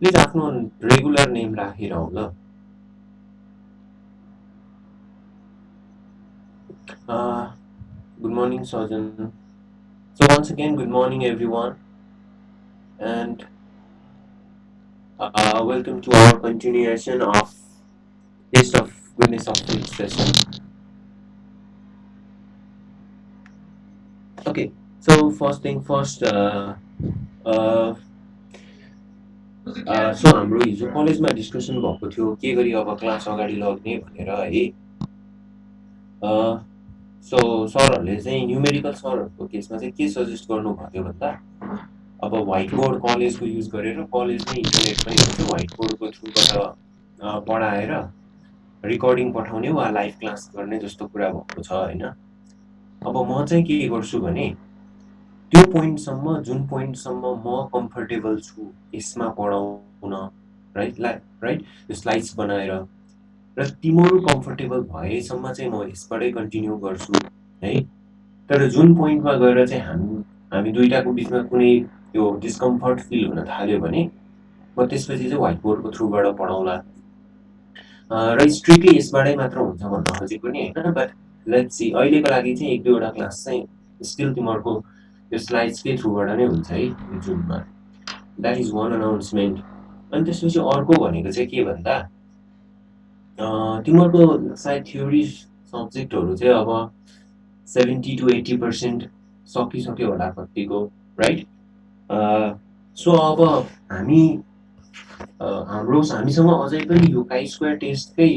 Please आफ्नो regular name राखेर हो ल। Good morning, Sajan. So once again, good morning, everyone, and welcome to our continuation of Taste of Goodness of Faith session. Okay, so first thing first, uh, so हाम्रो हिजो कलेजमा discussion भएको थियो के गरी अब क्लास अगाडि लग्ने भनेर है। सो सरहरूले चाहिँ न्युमेरिकल सरहरूको केसमा चाहिँ के सजेस्ट गर्नुभएको थियो भन्दा अब व्हाइट बोर्ड कलेजको युज गरेर कलेजमै इन्टरनेट पनि हुन्छ, व्हाइट बोर्डको थ्रुबाट पढाएर रिकर्डिङ पठाउने वा लाइभ क्लास गर्ने जस्तो कुरा भएको छ होइन। अब म चाहिँ के गर्छु भने त्यो पोइन्टसम्म जुन पोइन्टसम्म म कम्फर्टेबल छु यसमा पढाउन, राइट त्यो स्लाइड्स बनाएर र तिमीहरू कम्फर्टेबल भएसम्म चाहिँ म यसबाटै कन्टिन्यू गर्छु है। तर जुन पोइन्टमा गएर चाहिँ हामी दुईटाको बिचमा कुनै त्यो डिस्कम्फर्ट फिल हुन थाल्यो भने म त्यसपछि चाहिँ व्हाइट बोर्डको थ्रुबाट पढाउँला र स्ट्रिक्टली यसबाटै मात्र हुन्छ भन्न खोजेको नि होइन। बट लेट्स सी अहिलेको लागि चाहिँ एक दुईवटा क्लास चाहिँ स्टिल तिमीहरूको त्यो स्लाइड्सकै थ्रुबाट नै हुन्छ है यो जुनमा। That is one announcement. अनि त्यसपछि अर्को भनेको चाहिँ के भन्दा तिमीहरूको सायद थ्योरी सब्जेक्टहरू चाहिँ अब 70 to 80% सकिसक्यो होला कतिको, राइट। सो अब हामीसँग अझै पनि यो काई स्क्वायर टेस्टकै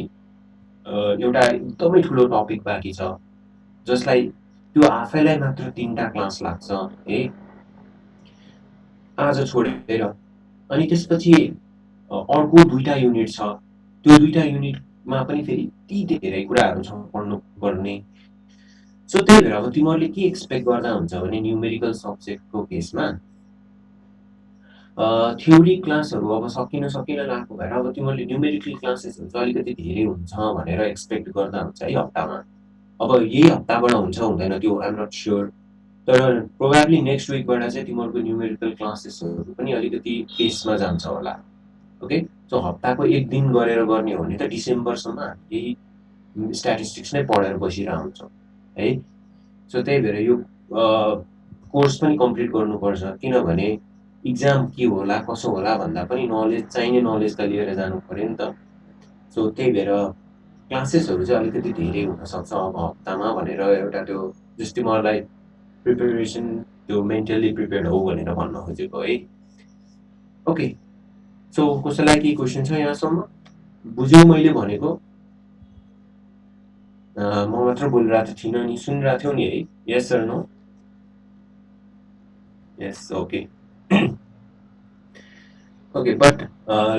एउटा एकदमै ठुलो टपिक बाँकी छ जसलाई त्यो आफैलाई मात्र 3टा क्लास लाग्छ है आज छोडेर। अनि त्यसपछि अर्को 2टा युनिट छ, त्यो 2टा युनिटमा पनि फेरि यति धेरै कुराहरू छ पढ्नु पर्ने। सो त्यही भएर अब तिमीहरूले के एक्सपेक्ट गर्दा हुन्छ भने न्युमेरिकल सब्जेक्टको केसमा थ्योरी क्लासहरू अब सकिन लागेको भएर अब तिमीहरूले न्युमेरिकल क्लासेसहरू चाहिँ अलिकति धेरै हुन्छ भनेर एक्सपेक्ट गर्दा हुन्छ है हप्तामा। अब यही हप्ताबाट हुन्छ हुँदैन त्यो आइएम नट स्योर, तर प्रोबेबली नेक्स्ट विकबाट चाहिँ तिमीहरूको न्युमेरिकल क्लासेसहरू पनि अलिकति पेसमा जान्छ होला। ओके, सो हप्ताको एक दिन गरेर गर्ने हो भने त डिसेम्बरसम्म हामी यही स्ट्याटिस्टिक्स नै पढेर बसिरहेको हुन्छौँ है। सो त्यही भएर यो कोर्स पनि कम्प्लिट गर्नुपर्छ, किनभने इक्जाम के होला कसो होला भन्दा पनि नलेज चाहिने नलेज त लिएर जानु पर्यो नि त। सो त्यही भएर क्लासेसहरू चाहिँ अलिकति धेरै हुनसक्छ अब हप्तामा भनेर एउटा त्यो जस्तै मलाई प्रिपेरेसन त्यो मेन्टली प्रिपेयर्ड हो भनेर भन्न खोजेको है। ओके, सो कसैलाई केही क्वेसन छ यहाँसम्म? बुझ्यौ मैले भनेको? म मात्र बोलिरहेको त थिइनँ नि, सुनिरहेको थियौ नि है? Yes sir no? Yes, okay. Okay, but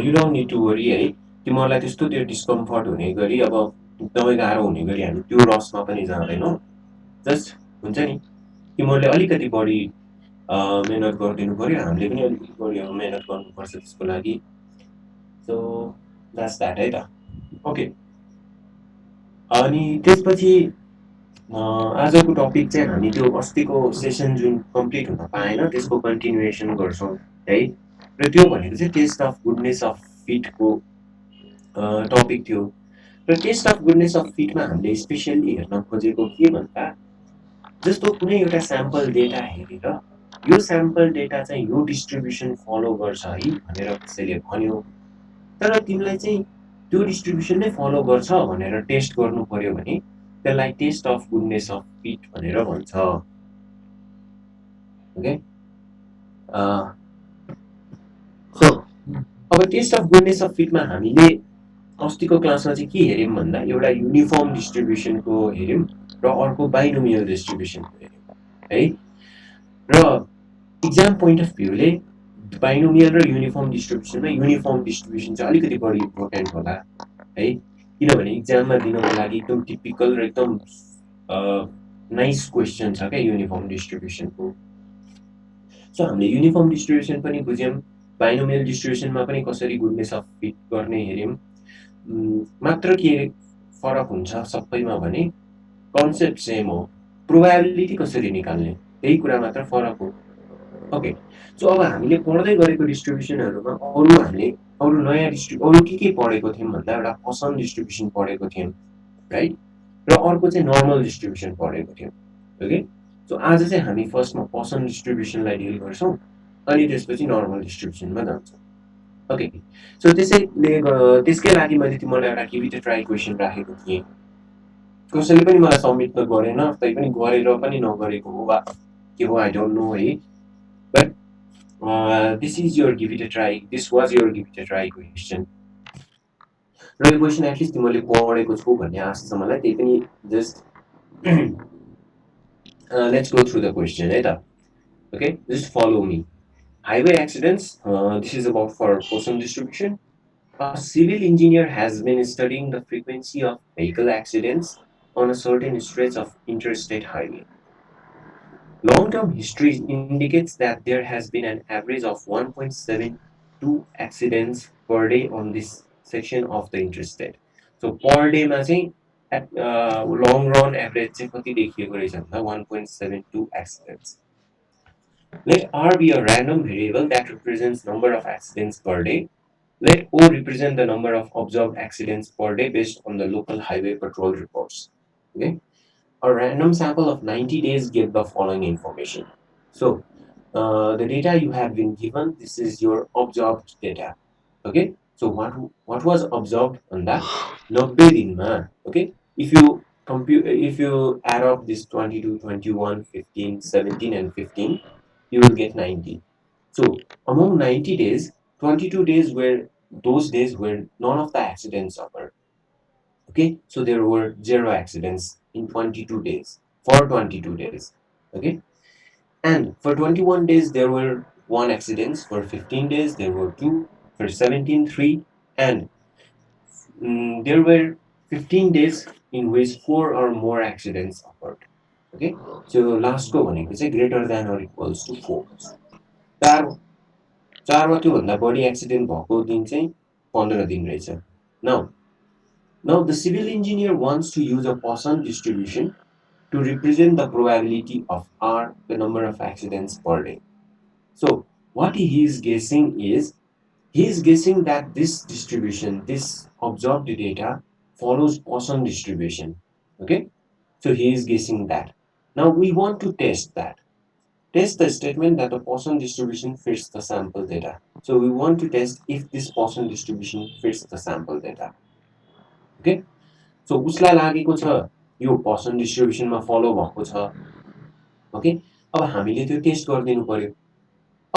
you don't need to worry है। तिमीहरूलाई त्यस्तो त्यो डिस्कम्फर्ट हुने गरी अब एकदमै गाह्रो हुने गरी हामी त्यो रसमा पनि जाँदैनौँ। जस्ट हुन्छ नि तिमीहरूले अलिकति बढी मेहनत गरिदिनु पर्यो, हामीले पनि अलिकति बढी अब मेहनत गर्नुपर्छ त्यसको लागि। सो द्याट्स द्याट है त। ओके, अनि त्यसपछि आजको टपिक चाहिँ हामी त्यो अस्तिको सेसन जुन कम्प्लिट हुन पाएन त्यसको कन्टिन्युएसन गर्छौँ है। र त्यो भनेको चाहिँ टेस्ट अफ गुडनेस अफ फिटको टपिक थियो। र टेस्ट अफ गुडनेस अफ फिटमा हामीले स्पेसल्ली हेर्न खोजेको के भन्दा जस्तो कुनै एउटा स्याम्पल डेटा हेरेर यो स्याम्पल डेटा चाहिँ यो डिस्ट्रिब्युसन फलो गर्छ है भनेर कसैले भन्यो, तर तिमीलाई चाहिँ त्यो डिस्ट्रिब्युसन नै फलो गर्छ भनेर टेस्ट गर्नु पर्यो भने त्यसलाई test of goodness of fit भनेर भन्छ। ओके, सो अब टेस्ट अफ गुडनेस अफ फिटमा हामीले अस्तिको क्लासमा चाहिँ के हेऱ्यौँ भन्दा एउटा युनिफर्म डिस्ट्रिब्युसनको हेऱ्यौँ र अर्को बाइनोमियल डिस्ट्रिब्युसनको हेऱ्यौँ है। र इक्जाम पोइन्ट अफ भ्यूले बाइनोमियल र युनिफर्म डिस्ट्रिब्युसनमा युनिफर्म डिस्ट्रिब्युसन चाहिँ अलिकति बढी इम्पोर्टेन्ट होला है, किनभने इक्जाममा दिनको लागि एकदम टिपिकल र एकदम नाइस क्वेसन छ क्या युनिफर्म डिस्ट्रिब्युसनको। सो हामीले युनिफर्म डिस्ट्रिब्युसन पनि बुझ्यौँ, बाइनोमियल डिस्ट्रिब्युसनमा पनि कसरी गुडनेस अफ फिट गर्ने हेऱ्यौँ। मात्र के फरक हुन्छ सबैमा भने कन्सेप्ट सेम हो, प्रोबेबिलिटी कसरी निकाल्ने त्यही कुरा मात्र फरक हो। ओके, सो अब हामीले पढ्दै गरेको डिस्ट्रिब्युसनहरूमा अरू हामीले अरू नयाँ अरू के पढेको थियौँ भन्दा एउटा पसन्द डिस्ट्रिब्युसन पढेको थियौँ, राइट? र अर्को चाहिँ नर्मल डिस्ट्रिब्युसन पढेको थियौँ, ओके? सो आज चाहिँ हामी फर्स्टमा पसन्द डिस्ट्रिब्युसनलाई डिल गर्छौँ अनि त्यसपछि नर्मल डिस्ट्रिब्युसनमा जान्छौँ, ओके? सो त्यसकै लागि मैले तिमीलाई एउटा give it a try question राखेको थिएँ। कसैले पनि मलाई सबमिट त गरेन, तैपनि गरेर पनि नगरेको हो वा के हो आई डोन्ट नो है, but this is your give it a try, this was your give it a try question. र यो क्वेसन एटलिस्ट तिमीले पढेको छौ भन्ने आशा छ मलाई, त्यही पनि just let's go through the question है त, okay? Just follow me. Highway accidents, this is about for Poisson distribution. A civil engineer has been studying the frequency of vehicle accidents on a certain stretch of interstate highway. Long-term history indicates that there has been an average of 1.72 accidents per day on this section of the interstate. So per day मा चाहिँ long run average चाहिँ कति देखिएको रहेछ भन्दा 1.72 accidents. Let R be a random variable that represents number of accidents per day. Let O represent the number of observed accidents per day based on the local highway patrol reports. Okay. A random sample of 90 days give the following information. So, the data you have been given, this is your observed data. Okay. So, what was observed on that? 90 dinma. Okay. If you add up this 22, 21, 15, 17, and 15, you will get 90. So, among 90 days, 22 days were those days where none of the accidents occurred. Okay, so there were 0 accidents in 22 days, for 22 days. Okay, and for 21 days there were 1 accidents, for 15 days there were 2, for 17 3, and there were 15 days in which 4 or more accidents occurred. Okay, so last को भनेको चाहिँ greater than or equals to 4. चार चारमा त्योभन्दा बढी accident भएको दिन चाहिँ 15 दिन रहेछ. Now the civil engineer wants to use a Poisson distribution to represent the probability of R, the number of accidents per day. So what he is guessing is, he is guessing that this distribution, this observed data follows Poisson distribution. Okay, so he is guessing that. Now we want to test that. Test the statement that the Poisson distribution fits the sample data. So we want to test if this Poisson distribution fits the sample data. Okay, so उसलाई लागेको छ यो Poisson डिस्ट्रिब्युसनमा follow भएको छ. Okay, अब हामीले त्यो test गरिदिनु पर्यो.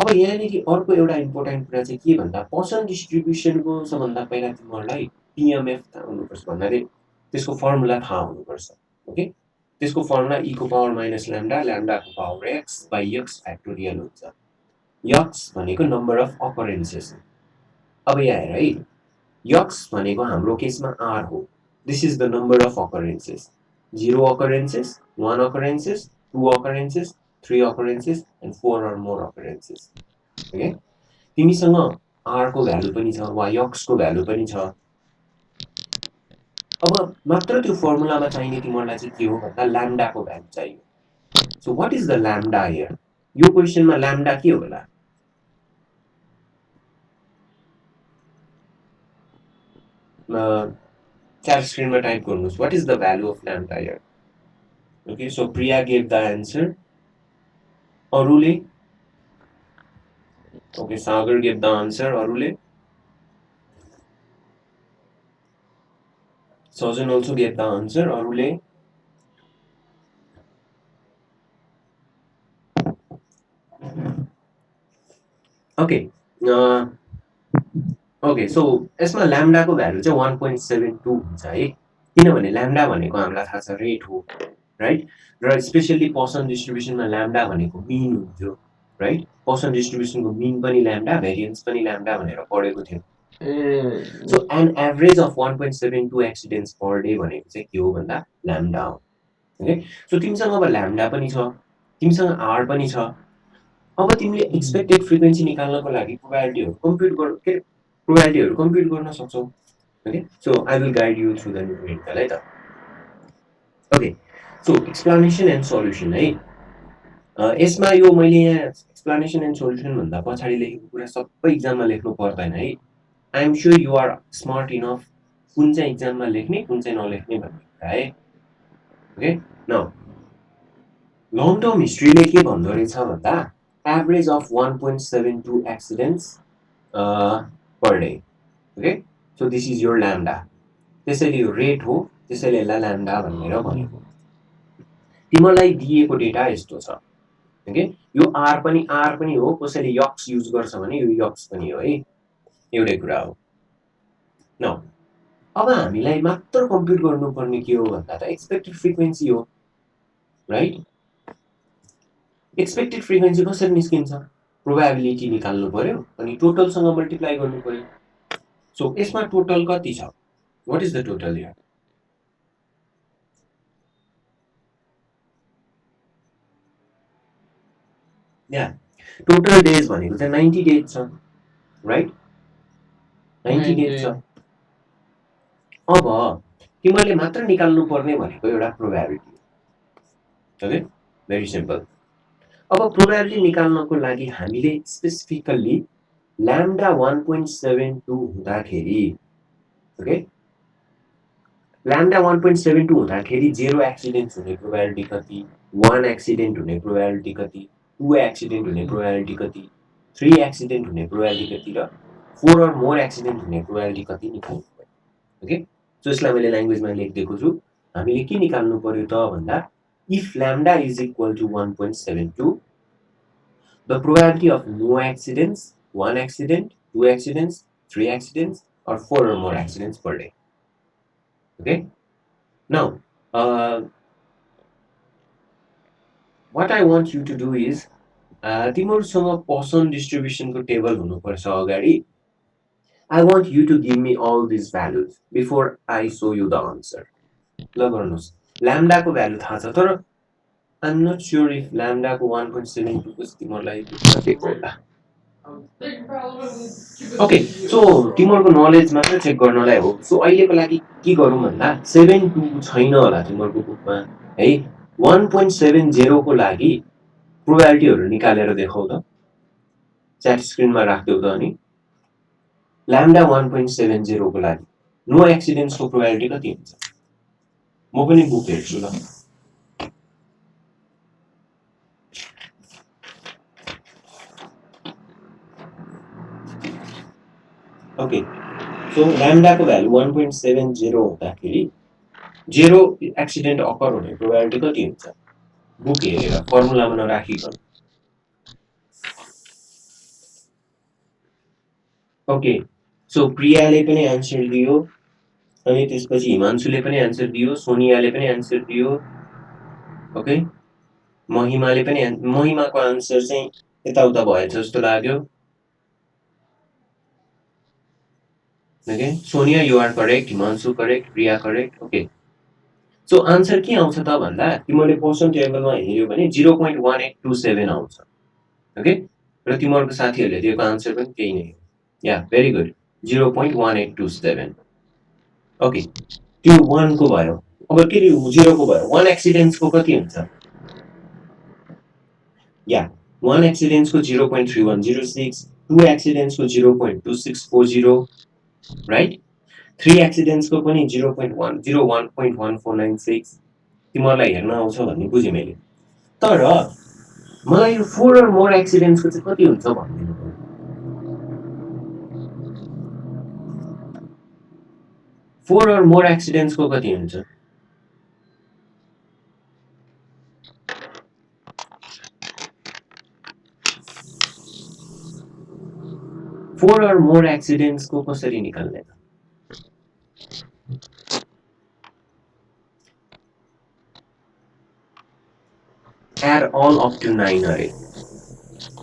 अब यहाँनिर अर्को एउटा इम्पोर्टेन्ट कुरा चाहिँ के भन्दा Poisson डिस्ट्रिब्युसनको सबभन्दा पहिला तिमीहरूलाई PMF थाहा हुनुपर्छ, भन्नाले त्यसको फर्मुला थाहा हुनुपर्छ. ओके, त्यसको फर्मुला e को पावर माइनस ल्याम्डा, ल्याम्डाको power x by x factorial हुन्छ. x भनेको नम्बर अफ अकरेन्सेस. अब यहाँ हेर है, x भनेको हाम्रो केसमा r हो. This is the number of occurrences. 0 occurrences, 1 occurrences, 2 occurrences, 3 occurrences, and 4 or more occurrences. Okay? तिमीसँग r को भ्यालु पनि छ वा x को भ्यालु पनि छ. अब मात्र त्यो फर्मुलामा चाहिने तिमीहरूलाई चाहिँ के हो भन्दा ल्याम्डा को भ्यालु चाहियो. So what is the lambda here? यो क्वेशनमा ल्याम्डा के होला? Chat screen ma type garnuस्. What is the value of lambda here? Okay, so Priya gave the answer. Arule? Okay, Sagar gave the answer. Arule? Sajan also gave the answer. Arule? Okay. Okay, so यसमा lambda को value चाहिँ 1.72 हुन्छ है, किनभने lambda भनेको हामीलाई थाहा छ रेट हो, राइट? र स्पेशली Poisson डिस्ट्रिब्युसनमा lambda भनेको मिन हुन्थ्यो, राइट? Poisson डिस्ट्रिब्युसनको मिन पनि lambda, भेरिएन्स पनि lambda भनेर पढेको थियौँ. So an average of 1.72 accidents per day भनेको चाहिँ के हो भन्दा lambda हो. ओके, सो तिमीसँग अब lambda पनि छ, तिमीसँग r पनि छ. अब तिमीले एक्सपेक्टेड फ्रिक्वेन्सी निकाल्नको लागि प्रोबेबिलिटीहरु कम्प्युट गर्न सक्छौ. Okay, so I will guide you through the numerical है त. Okay, so explanation and solution है. यसमा यो मैले यहाँ एक्सप्लेनेसन एन्ड सोल्युसन भन्दा पछाडि लेखेको कुरा सबै इक्जाममा लेख्नु पर्दैन है। I am sure you are smart enough कुन चाहिँ इक्जाममा लेख्ने कुन चाहिँ नलेख्ने भन्ने कुरा है। ओके, नाउ लङ टर्म हिस्ट्रीले के भन्दो रहेछ भन्दा average of 1.72 accidents per day. Okay, so this is your lambda, त्यसैले यो रेट हो, त्यसैले यसलाई ल्याम्डा भनेर भनेको। तिमीलाई दिएको डेटा यस्तो छ। ओके, यो आर पनि हो, कसैले यक्स युज गर्छ भने यो यक्स पनि हो है, एउटै कुरा हो। न अब हामीलाई मात्र कम्प्युट गर्नुपर्ने के हो भन्दा त एक्सपेक्टेड फ्रिक्वेन्सी हो, राइट? एक्सपेक्टेड फ्रिक्वेन्सी कसरी निस्किन्छ? प्रोबेबिलिटी निकाल्नु पर्यो अनि टोटलसँग मल्टिप्लाई गर्नु पर्यो। सो यसमा टोटल कति छ? What is the total here? Yeah total days भनेको चाहिँ 90 डेज छ, राइट? 90 डेज छ। अब तिमीले मात्र निकाल्नु पर्ने भनेको एउटा प्रोबेबिलिटी। Okay, very simple. अब प्रोबेबिलिटी निकाल्नको लागि हामीले स्पेसिफिकल्ली ल्याम्डा 1.72 हुँदाखेरि, ओके, ल्याम्डा 1.72 हुँदाखेरि 0 एक्सिडेन्ट हुने प्रोबेबिलिटी कति, 1 एक्सिडेन्ट हुने प्रोबेबिलिटी कति, 2 एक्सिडेन्ट हुने प्रोबेबिलिटी कति, 3 एक्सिडेन्ट हुने प्रोबेबिलिटी कति र 4 or more एक्सिडेन्ट हुने प्रोबेबिलिटी कति निकाल्नु पर्यो। ओके, सो यसलाई मैले ल्याङ्ग्वेजमा लेखिदिएको छु। हामीले के निकाल्नु पर्यो त भन्दा if lambda is equal to 1.72, the probability of no accidents, 1 accident, 2 accidents, 3 accidents, or 4 or more accidents per day. Okay? Now, what I want you to do is, तिमीहरूसँग Poisson distribution को table हुनुपर्छ अगाडि. I want you to give me all these values before I show you the answer. ल गर्नुस्. Lambda को value थाहा छ, तर I'm not sure if lambda को 1.72 को तिमीहरूलाई दिएको होला। ओके, सो तिमीहरूको नलेज मात्र चेक गर्नलाई हो। सो अहिलेको लागि के गरौँ भन्दा 72 छैन होला तिमीहरूको बुकमा है। 1.70 को लागि प्रोबेबिलिटीहरू निकालेर देखाउ त, च्याट स्क्रिनमा राख्दियौ त। अनि ल्याम्डा 1.70 को लागि नो एक्सिडेन्ट्सको प्रोबेबिलिटी कति हुन्छ? म पनि बुक हेर्छु ल। ओके, सो ल्याम्डा को भ्यालु 1.70 हुँदाखेरि 0 एक्सिडेन्ट अकर हुने प्रोबेबिलिटी कति हुन्छ? बुक हेरेर फर्मुलामा नराखिकन। ओके, सो प्रियाले पनि आन्सर दियो, अनि त्यसपछि हिमांशुले पनि आन्सर दियो, सोनियाले पनि आन्सर दियो। ओके, महिमाले पनि महिमाको आन्सर चाहिँ यताउता भएछ जस्तो लाग्यो। Okay, Sonia you are correct, Himanshu correct, Priya correct. Okay, so answer के आउँछ त भन्दा तिमीले पोर्सन टेबलमा हेर्यो भने 0.1827 आउँछ। ओके, र तिमीहरूको साथीहरूले दिएको आन्सर पनि त्यही नै हो। या भेरी गुड, 0.1827। ओके, त्यो 1 को भयो। अब के 0 को भयो, 1 एक्सिडेन्ट्सको कति हुन्छ? या 1 एक्सिडेन्ट्सको 0.3106, 2 एक्सिडेन्ट्सको 0.2640, राइट? 3 एक्सिडेन्ट्सको पनि 0.101.1496। तिमीहरूलाई हेर्न आउँछ भन्ने बुझेँ मैले। तर मलाई यो 4 or more एक्सिडेन्ट्सको चाहिँ कति हुन्छ भन्दिनु पर्यो। 4 or more एक्सिडेन्ट्सको कति हुन्छ? फोर or more एक्सिडेन्ट्सको कसरी निकाल्ने त? एड अल अप टु 9 अरे।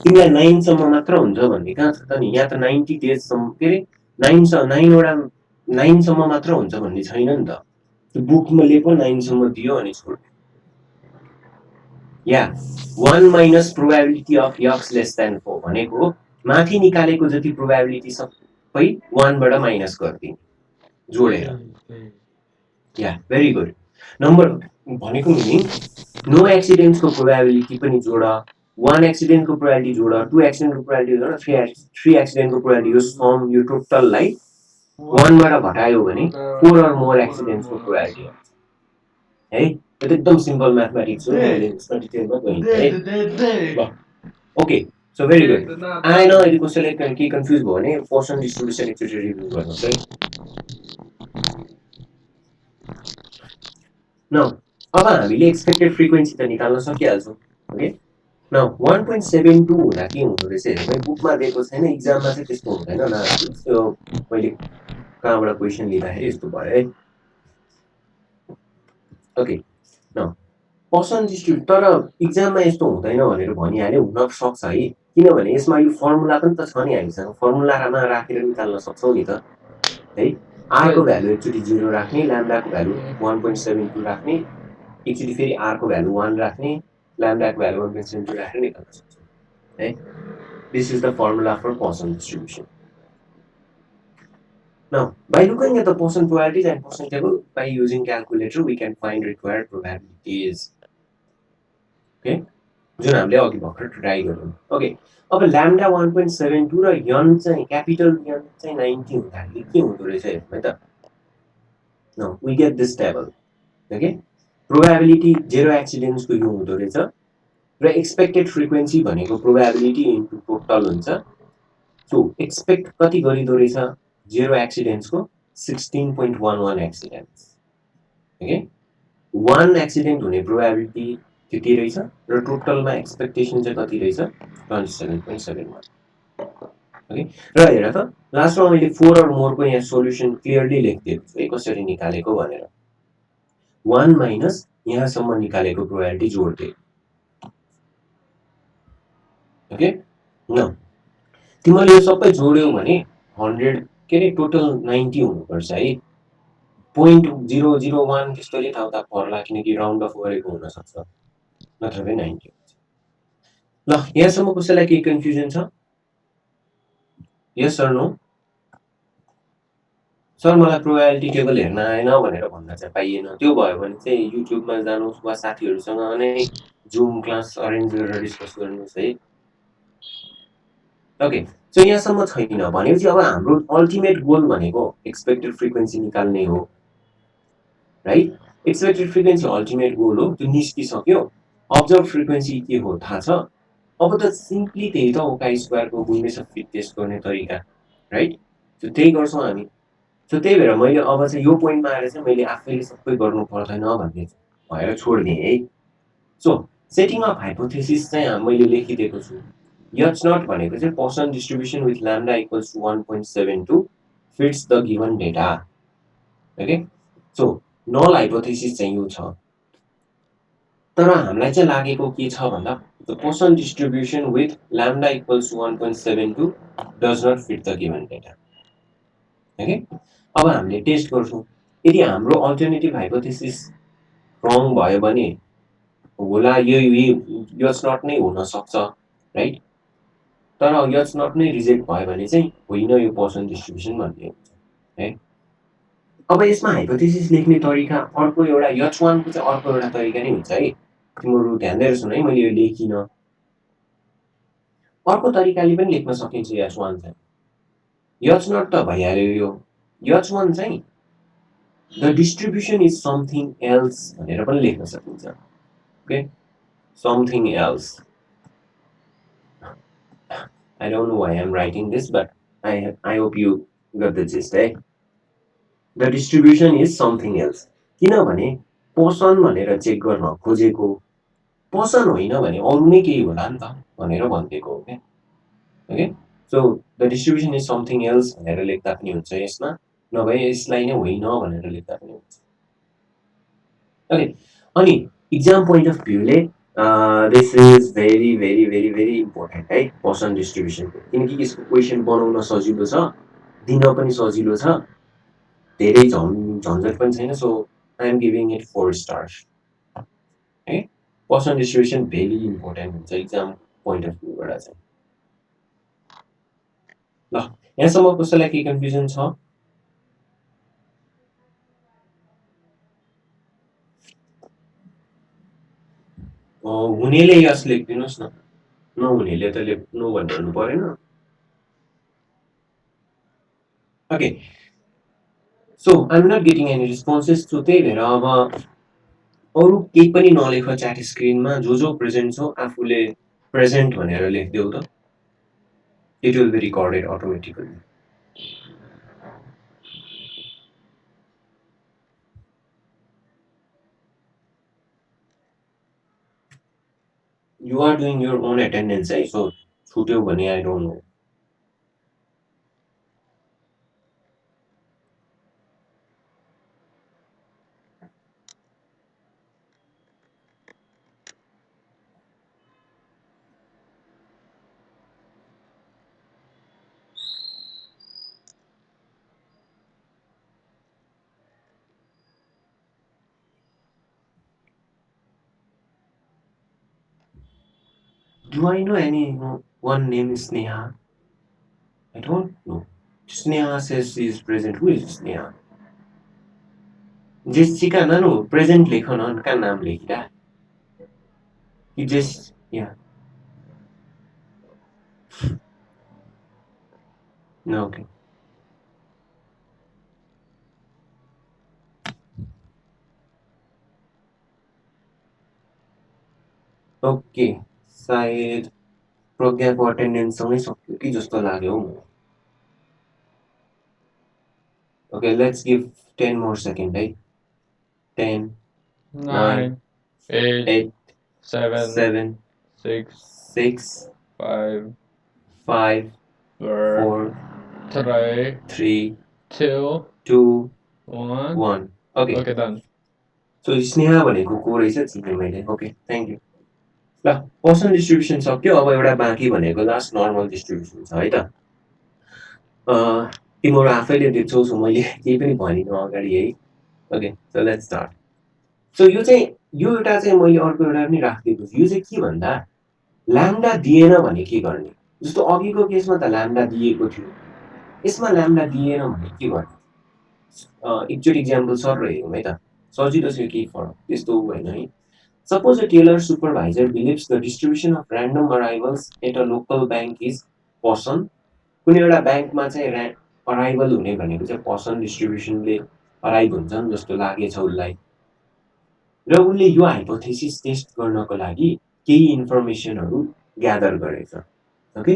तिमीलाई 9 सम्म मात्र हुन्छ भन्ने कहाँ छ त नि? यहाँ त 90 डेज सम्म, के अरे 9 वटा 9 सम्म मात्र हुन्छ भन्ने छैन नि त। त्यो बुकले पो 9 सम्म दियो अनि छोड्यो। या 1 minus probability of x less than 4 भनेको माथि निकालेको जति प्रोबेबिलिटी सबै 1 बाट माइनस गर्दिने जोडेर। या भेरी गुड। नम्बर भनेको मिनिङ नो एक्सिडेन्ट्सको प्रोबेबिलिटी पनि जोड, 1 एक्सिडेन्टको प्रोबेबिलिटी जोड 2 एक्सिडेन्टको प्रोबेबिलिटी जोड 3 एक्सिडेन्टको प्रोबेबिलिटी यो सम यो टोटललाई 1 बाट घटायो भने 4 अर मोर एक्सिडेन्ट्सको प्रोबेबिलिटी है। यो त एकदम सिम्पल म्याथमेटिक्स हो, मैले यसमा डिटेलमा गइनँ है। ल ओके, सो भेरी गुड। आएन यदि कसैलाई केही कन्फ्युज भयो भने पोर्सन डिस्ट्रिब्युसन एकचोटि रिभ्यू गर्नुहोस् है। न अब हामीले एक्सपेक्टेड फ्रिक्वेन्सी त निकाल्न सकिहाल्छौँ। ओके न 1.72 हुँदा के हुँदो रहेछ हेर्नु, बुकमा दिएको छैन, इक्जाममा चाहिँ त्यस्तो हुँदैन न। त्यो मैले कहाँबाट क्वेसन लिँदाखेरि यस्तो भयो है। ओके न पर्सन डिस्ट्रिब्युट तर इक्जाममा यस्तो हुँदैन भनेर भनिहाल्यो, हुन सक्छ है, किनभने यसमा यो फर्मुला पनि त छ नि, हामीसँग फर्मुलामा राखेर निकाल्न सक्छौँ नि त है। आरको भ्यालु एकचोटि 0 राख्ने, ल्याम्डाको भ्यालु 1.72 राख्ने, एकचोटि फेरि आरको भ्यालु 1 राख्ने, ल्याम्डाको भ्यालु 1.72 राखेर निकाल्न सक्छौँ है। This is the formula for Poisson distribution. Now, by looking at the Poisson probabilities and Poisson table by using calculator, we can find required probabilities. Okay, जुन हामीले अघि भर्खर ट्राई गर्यौँ। ओके, अब ल्याम्डा 1.72 र यन चाहिँ क्यापिटल यन चाहिँ 90 हुँदाखेरि के हुँदो रहेछ हेर्नु है त। Now we get this table. Okay, probability 0 एक्सिडेन्ट्सको यो हुँदो रहेछ र एक्सपेक्टेड फ्रिक्वेन्सी भनेको प्रोबेबिलिटी इन्टु टोटल हुन्छ। सो एक्सपेक्ट कति गरिदो रहेछ 0 एक्सिडेन्ट्सको 16.11 एक्सिडेन्ट्स। ओके, 1 एक्सिडेन्ट हुने प्रोबेबिलिटी त्यति रहेछ र टोटलमा एक्सपेक्टेसन चाहिँ कति रहेछ 27.71। ओके, र हेर त लास्टमा मैले 4 अर मोरको यहाँ सोल्युसन क्लियरली लेखिदिएको छु है, कसरी निकालेको भनेर। 1 माइनस यहाँसम्म निकालेको प्रोबेबिलिटी जोड्दै। ओके न तिमीले यो सबै जोड्यौ भने 100 के अरे टोटल 90 हुनुपर्छ है। 0.001 त्यस्तोले थाहा पर्ला, किनकि राउन्ड अफ गरेको हुनसक्छ, नत्र भने 90 हुन्छ। ल यहाँसम्म कसैलाई केही कन्फ्युजन छ? यस सर नो? सर मलाई प्रोबेबिलिटी टेबल हेर्न आएन भनेर भन्न चाहिँ पाइएन। त्यो भयो भने चाहिँ युट्युबमा जानुहोस् वा साथीहरूसँग नै जुम क्लास अरेन्ज गरेर डिस्कस गर्नुहोस् है। ओके, सो यहाँसम्म छैन भनेपछि अब हाम्रो अल्टिमेट गोल भनेको एक्सपेक्टेड फ्रिक्वेन्सी निकाल्ने हो, right? Expected frequency ultimate goal हो, त्यो निस्किसक्यो। अब्जर्भ फ्रिक्वेन्सी के हो थाहा छ। अब त सिम्पली त्यही त हो काई स्क्वायरको गुणमेश फिट टेस्ट गर्ने तरिका, राइट? सो त्यही गर्छौँ हामी। सो त्यही भएर मैले अब चाहिँ यो पोइन्टमा आएर चाहिँ मैले आफैले सबै गर्नु पर्दैन भन्ने भएर छोडिदिएँ है। सो सेटिङ अफ हाइपोथेसिस चाहिँ मैले लेखिदिएको छु। H naught भनेको चाहिँ Poisson distribution with lambda equals to 1.72 fits the given data. Okay, so null hypothesis चाहिँ यो छ। तर हामीलाई चाहिँ लागेको के छ भन्दा the Poisson distribution with lambda equals to 1.72 does not fit the given data. Okay, अब हामीले टेस्ट गर्छौँ। यदि हाम्रो अल्टरनेटिभ हाइपोथेसिस रङ भयो भने होला यो H naught नै हुन सक्छ, राइट? तर H naught नै रिजेक्ट भयो भने चाहिँ होइन यो Poisson डिस्ट्रिब्युसन भन्ने हुन्छ है। अब यसमा हाइपोथेसिस लेख्ने तरिका अर्को एउटा H1 को चाहिँ अर्को एउटा तरिका नै हुन्छ है। तिमीहरू ध्यान दिएर सुन है, मैले यो लेखिन। अर्को तरिकाले पनि लेख्न सकिन्छ H1 चाहिँ। H naught त भइहाल्यो यो। H1 चाहिँ the distribution is something else भनेर पनि लेख्न सकिन्छ। Okay, something else. I don't know why I'm writing this, but I hope you got the gist है। The distribution is something else. किनभने Poisson भनेर चेक गर्न खोजेको Poisson होइन भने अरू नै केही होला नि त भनेर भनिदिएको हो क्या। Okay, so the distribution is something else भनेर लेख्दा पनि हुन्छ यसमा, नभए यसलाई नै होइन भनेर लेख्दा पनि हुन्छ। ओके, अनि इक्जाम पोइन्ट अफ भ्यूले this is very very very very important है Poisson डिस्ट्रिब्युसनको, किनकि यसको क्वेसन बनाउन सजिलो छ, दिन पनि सजिलो छ, धेरै झन्झट पनि छैन। So I am giving it 4 stars है। Poisson डिस्ट्रिब्युसन भेरी इम्पोर्टेन्ट हुन्छ इक्जाम पोइन्ट अफ भ्यूबाट चाहिँ। ल यहाँसम्म कसैलाई केही कन्फ्युजन छ? हुनेले यस लेखिदिनुहोस् न। नहुनेले त नो भन्नु परेन. Okay, so I'm not getting any responses. So त्यही भएर अब अरू केही पनि नलेख च्याट स्क्रिनमा. जो प्रेजेन्ट छौ आफूले प्रेजेन्ट भनेर लेखिदेऊ त. It will be recorded automatically. You are doing your own attendance, है. So छुट्यो भने I don't know. Do I know anyone named Sneha? I don't know. Sneha says she is present. Who is Sneha? Jessica नानु present लेख न कहाँ नाम लेखिरा. You just yeah. No, okay. Okay, सायद प्रज्ञाको attendance सँगै सक्यो कि जस्तो लाग्यो हौ. Okay, let's give 10 more second है. 10, 9, 8, 8, 7, 7, 6, 6, 5, 5, 4, 3, 3, 2, 2, 1. 1. Okay. Okay, done. So Sneha भनेको को रहेछ चिने मैले. Okay, thank you. ल, पर्सन डिस्ट्रिब्युसन सक्यो. अब एउटा बाँकी भनेको लास्ट नर्मल डिस्ट्रिब्युसन छ है त. तिमीहरू आफैले देख्छौ, सो मैले केही पनि भनिनँ अगाडि है. Okay, so let's start. So यो एउटा चाहिँ मैले अर्को एउटा पनि राखिदिएको छु. यो चाहिँ के भन्दा ल्याम्डा दिएन भने के गर्ने. जस्तो अघिको केसमा त ल्याम्डा दिएको थियो, यसमा ल्याम्डा दिएन भने के गर्ने. एकचोटि इक्जाम्पल सर हेरौँ है त. सजिलो छ, केही फरक त्यस्तो होइन है. Suppose a Taylor supervisor believes the distribution of random arrivals at a local bank is Poisson. कुनै एउटा ब्याङ्कमा चाहिँ अराइभल हुने भनेको चाहिँ पर्सन डिस्ट्रिब्युसनले अराइभ हुन्छन् जस्तो लागेछ उसलाई. र उनले यो हाइपोथेसिस टेस्ट गर्नको लागि केही इन्फर्मेसनहरू ग्यादर गरेछ. ओके,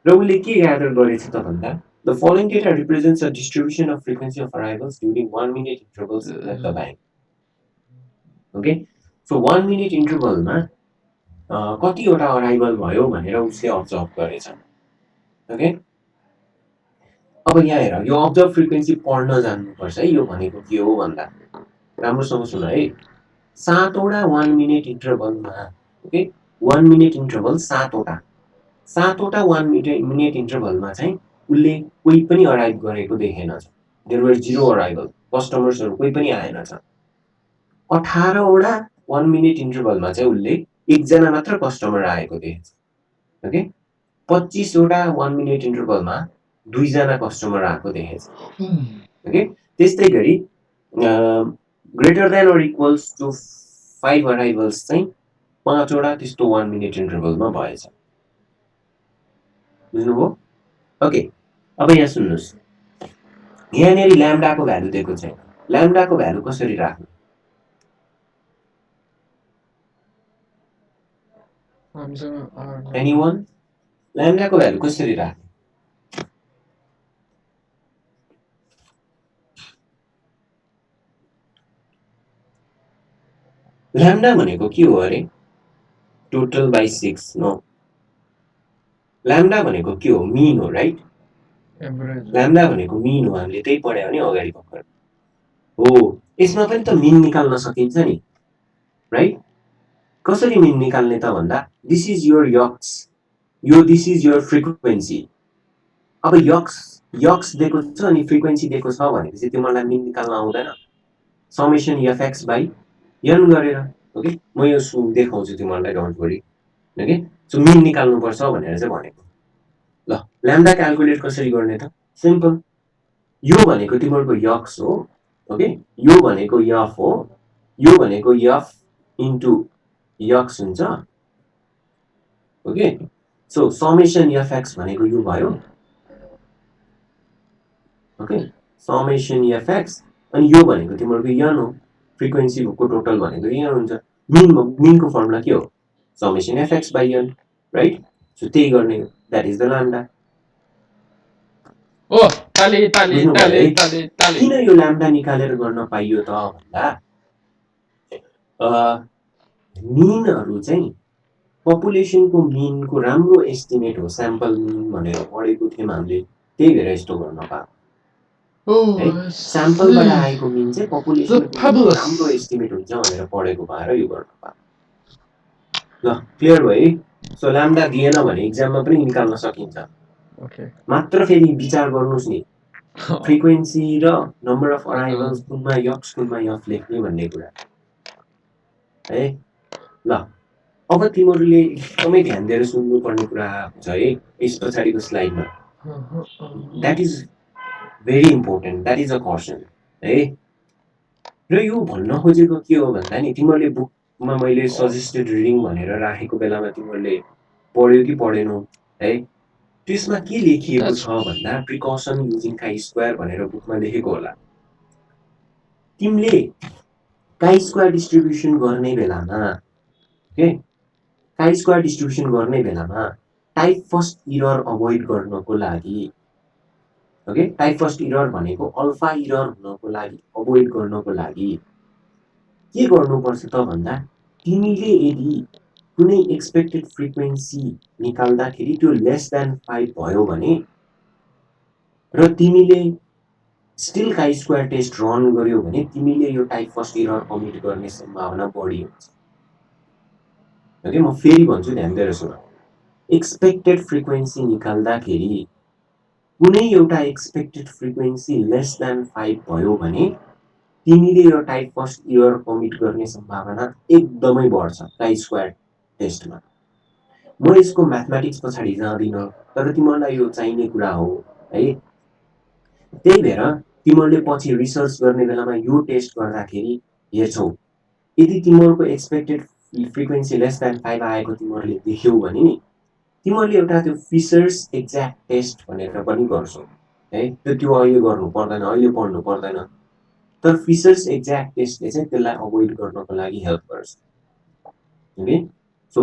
र उसले के ग्यादर गरेछ त भन्दा the following data represents a distribution of frequency of arrivals during 1 minute intervals at the bank. Okay, so 1 minute इन्टरभलमा कतिवटा अराइभल भयो भनेर उसले अब्जर्भ गरेछ. ओके, अब यहाँ हेर, यो अब्जर्भ फ्रिक्वेन्सी पढ्न जान्नुपर्छ है. यो भनेको के हो भन्दा राम्रोसँग सुन है. 7वटा 1 minute इन्टरभलमा, ओके, 1 minute इन्टरभल 7वटा 1 minute इन्टरभलमा चाहिँ उसले कोही पनि अराइभ गरेको देखेन. There were 0 arrival. कस्टमर्सहरू कोही पनि आएनछ. 18वटा 1 minute इन्टरभलमा चाहिँ उसले एकजना मात्र कस्टमर आएको देखेछ. ओके, 25वटा 1 minute इन्टरभलमा 2 जना कस्टमर आएको देखेछ. ओके, त्यस्तै गरी greater than or equals to 5 arrivals चाहिँ 5वटा त्यस्तो 1 minute इन्टरभलमा भएछ. बुझ्नुभयो? ओके, अब यहाँ सुन्नुहोस्. यहाँनिर ल्याम्डाको भ्यालु दिएको छैन. ल्याम्डाको भ्यालु कसरी राख्नु? एनीवन? ल्याम्डाको भ्यालु कसरी राख्नु? ल्याम्डा भनेको के हो अरे? Total by 6. नो, ल्याम्डा भनेको के हो? मिन हो, राइट? ल्याम्डा भनेको मिन हो. हामीले त्यही पढ्यो भने अगाडि भर्खर हो. यसमा पनि त मिन निकाल्न सकिन्छ नि, राइट? कसरी मिन निकाल्ने त भन्दा दिस इज योर यक्स, यो दिस इज योर फ्रिक्वेन्सी. अब यक्स दिएको छ अनि फ्रिक्वेन्सी दिएको छ भनेपछि तिमीलाई मिन निकाल्न आउँदैन. समेसन एफएक्स बाई एन गरेर. ओके, म यो देखाउँछु तिमीलाई, don't worry. Okay, so mean निकाल्नुपर्छ भनेर चाहिँ भनेको. ल, ल्याम्डा क्याल्कुलेट कसरी गर्ने त? सिम्पल. यो भनेको तिमीहरूको यक्स हो. ओके, यो भनेको यफ हो. यो भनेको यफ इन्टु यक्स हुन्छ. ओके सो समेसन एफएक्स भनेको यो भयो ओके समेसन एफएक्स अनि यो भनेको तिम्रो यन हो फ्रिक्वेन्सी को टोटल भनेको यन हुन्छ मीन को फर्मुला के हो summation f x by n right so त्यही गर्ने हो दैट इज द ल्याम्डा ओ ताली ताली ताली ताली ताली किन यो ल्याम्डा निकालेर गर्न पाइयो त भन्दा मीनहरु चाहिँ पपुलेसनको मीनको राम्रो एस्टिमेट हो स्याम्पल मीन भनेर पढेको थियौं हामीले त्यही भएर यस्तो गर्न पाएको स्याम्पलबाट आएको मीन चाहिँ पपुलेसनको राम्रो एस्टिमेट हुन्छ भनेर पढेको भएर यो गर्न पाएको ल क्लियर भयो है सो ल्याम्डा दिएन भने एक्जाममा पनि निकाल्न सकिन्छ मात्र फेरि विचार गर्नुस् नि फ्रिक्वेन्सी र नम्बर अफ अराइभल्स कुनमा यक्स कुनमा यफ लेख्ने भन्ने कुरा है ल अब तिमीहरूले एकदमै ध्यान दिएर सुन्नुपर्ने कुरा हुन्छ है यस पछाडिको स्लाइडमा that is very important that is a question है र यो भन्न खोजेको के हो भन्दा नि तिमीहरूले बुकमा मैले सजेस्टेड रिडिङ भनेर राखेको बेलामा तिमीहरूले पढ्यो कि पढेनौ है त्यसमा के लेखिएको छ भन्दा प्रिकसन युजिङ काई स्क्वायर भनेर बुकमा लेखेको होला तिमीले काई स्क्वायर डिस्ट्रिब्युसन गर्ने बेलामा ओके काई स्क्वायर डिस्ट्रिब्युसन गर्ने बेलामा टाइप फर्स्ट इरर अभोइड गर्नको लागि ओके टाइप फर्स्ट इरर भनेको अल्फा इरर हुनको लागि अभोइड गर्नको लागि के गर्नुपर्छ त भन्दा तिमीले यदि कुनै एक्सपेक्टेड फ्रिक्वेन्सी निकाल्दाखेरि त्यो लेस देन 5 भयो भने र तिमीले still chi square test run गर्यो भने तिमीले यो टाइप फर्स्ट इरर कमिट गर्ने सम्भावना बढी हुन्छ ओके म फेरि भन्छु ध्यान दिएर सुन एक्सपेक्टेड फ्रिक्वेन्सी निकाल्दाखेरि कुनै एउटा एक्सपेक्टेड फ्रिक्वेन्सी लेस देन 5 भयो भने तिमीले यो टाइप फर्स्ट इरर कमिट गर्ने सम्भावना एकदमै बढ्छ काई स्क्वायर टेस्टमा म यसको म्याथमेटिक्स पछाडि जाँदिन तर तिमीहरूलाई यो चाहिने कुरा हो है त्यही भएर तिमीहरूले पछि रिसर्च गर्ने बेलामा यो टेस्ट गर्दाखेरि हेर्छौ यदि तिमीहरूको एक्सपेक्टेड फ्रिक्वेन्सी लेस देन 5 आएको तिमीहरूले देख्यौ भने नि तिमीहरूले एउटा त्यो फिसर्स एक्ज्याक्ट टेस्ट भनेर पनि गर्छौ है त्यो अहिले गर्नु पर्दैन अहिले पढ्नु पर्दैन तर फिसर्स एक्ज्याक्ट टेस्टले चाहिँ त्यसलाई अभोइड गर्नको लागि हेल्प गर्छ ओके सो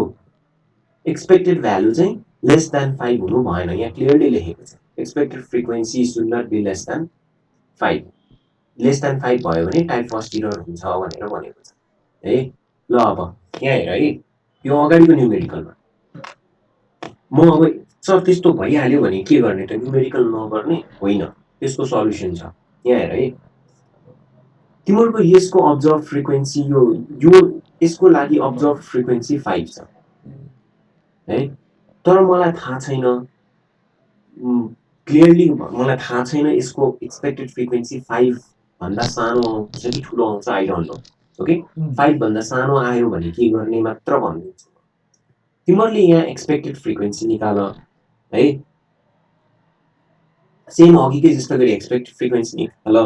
एक्सपेक्टेड भ्यालु चाहिँ लेस देन 5 हुनु भएन यहाँ क्लियरली लेखेको छ expected frequency should not be less than 5 less than 5 भयो भने टाइप फर्स्ट इरर हुन्छ भनेर भनेको छ है ल अब यहाँ हेर है यो अगाडिको न्युमेरिकलमा म अब सर त्यस्तो भइहाल्यो भने के गर्ने त न्युमेरिकल नगर्ने होइन त्यसको सल्युसन छ यहाँ हेर है तिमीहरूको यसको अब्जर्भ फ्रिक्वेन्सी यो यसको लागि अब्जर्भ फ्रिक्वेन्सी 5 छ है तर मलाई थाहा छैन क्लियरली मलाई थाहा छैन यसको एक्सपेक्टेड फ्रिक्वेन्सी 5 भन्दा सानो आउँछ कि ठुलो आउँछ आई डोन्ट नो ओके 5 भन्दा सानो आयो भने के गर्ने मात्र भन्दिन्छु तिमीहरूले यहाँ एक्सपेक्टेड फ्रिक्वेन्सी निकाल है सेम अघिकै जस्तो गरी एक्सपेक्टेड फ्रिक्वेन्सी निकाल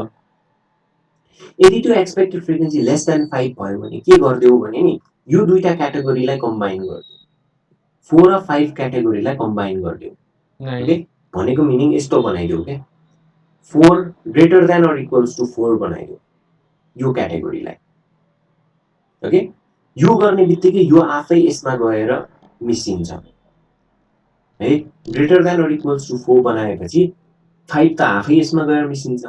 यदि त्यो एक्सपेक्टेड फ्रिक्वेन्सी लेस देन 5 भयो भने के गर्दियौ भने नि यो दुईटा क्याटेगोरीलाई कम्बाइन गर्दियौ 4 र 5 क्याटेगोरीलाई कम्बाइन गर्दियौ ओके भनेको मिनिङ यस्तो बनाइदियौ के 4 greater than or equals to 4 बनाइदियौ यो क्याटेगोरीलाई ओके यो गर्ने बित्तिकै यो आफै यसमा गएर मिसिन्छ है greater than or equals to 4 बनाएपछि 5 त आफै यसमा गएर मिसिन्छ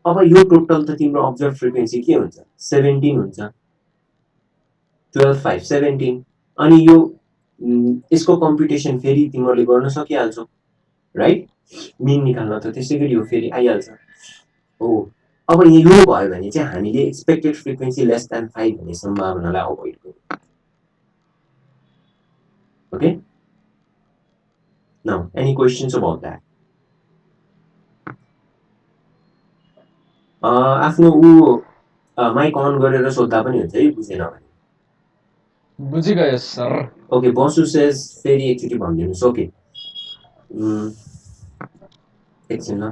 अब यो टोटल त तिम्रो अब्जर्भ फ्रिक्वेन्सी के हुन्छ 17 हुन्छ 12 5 17 अनि यो यसको कम्प्युटेसन फेरि तिमीहरूले गर्न सकिहाल्छौ राइट मिन निकाल्न त त्यसै गरी हो फेरि आइहाल्छ हो अब यो भयो भने चाहिँ हामीले एक्सपेक्टेड फ्रिक्वेन्सी लेस देन 5 भन्ने सम्भावनालाई अभोइड गर्नु okay now any questions about that आफ्नो माइक अन गरेर सोध्दा पनि हुन्छ है बुझेन भने बुझिगयो सर ओके बसु सेज फेरि एकचोटि भनिदिनुस् ओके एकछिन ल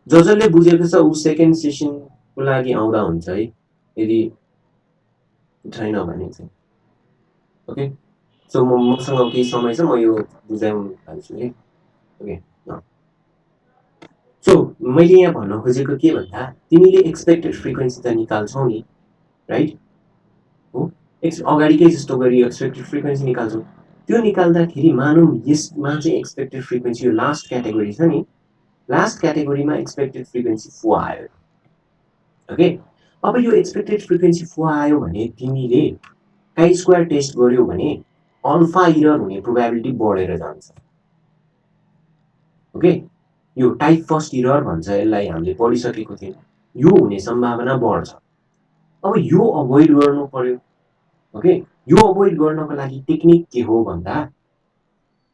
जसले बुझेको छ उ सेकेन्ड सेसनको लागि आउँदा हुन्छ है यदि छैन भने चाहिँ ओके सो मसँग केही समय छ म यो बुझाउन थाल्छु है ओके सो मैले यहाँ भन्न खोजेको के भन्दा तिमीले एक्सपेक्टेड फ्रिक्वेन्सी त निकाल्छौ नि राइट हो अगाडिकै जस्तो गरी एक्सपेक्टेड फ्रिक्वेन्सी निकाल्छौ त्यो निकाल्दाखेरि मानौँ यसमा चाहिँ एक्सपेक्टेड फ्रिक्वेन्सी यो लास्ट क्याटेगोरी छ नि लास्ट क्याटेगोरीमा एक्सपेक्टेड फ्रिक्वेन्सी 4 आयो ओके अब यो एक्सपेक्टेड फ्रिक्वेन्सी 4 आयो भने तिमीले काई स्क्वायर टेस्ट गर्यो भने अल्फा इरर हुने प्रोबेबिलिटी बढेर जान्छ ओके यो टाइप फर्स्ट इरर भन्छ यसलाई हामीले पढिसकेको थियौँ यो हुने सम्भावना बढ्छ अब यो अभोइड गर्नु पर्यो ओके यो अभोइड गर्नको लागि टेक्निक के हो भन्दा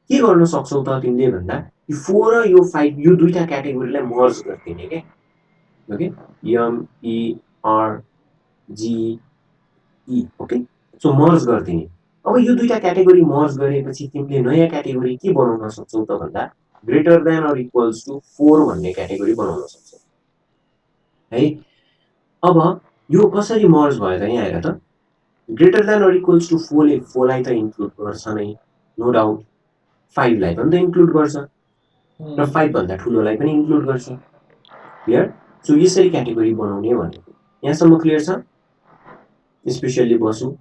के गर्न सक्छौ त तिमीले भन्दा यो 4 र यो 5 यो दुईटा क्याटेगोरीलाई मर्ज गर्दिने के okay M E R G E okay so merge गर्दिने अब यो दुईटा क्याटेगोरी मर्ज गरेपछि तिमीले नयाँ क्याटेगोरी के बनाउन सक्छौ त भन्दा greater than or equals to 4 भन्ने क्याटेगोरी बनाउन सक्छौ है अब यो कसरी मर्ज भयो त यहाँ हेर त greater than or equals to 4 ले 4 लाई त इन्क्लुड गर्छ नै नो डाउट 5 लाई पनि त इन्क्लुड गर्छ र 5 भन्दा ठुलोलाई पनि इन्क्लुड गर्छ क्लियर सो यसरी क्याटेगोरी बनाउने भनेको यहाँसम्म क्लियर छ स्पेशली बसु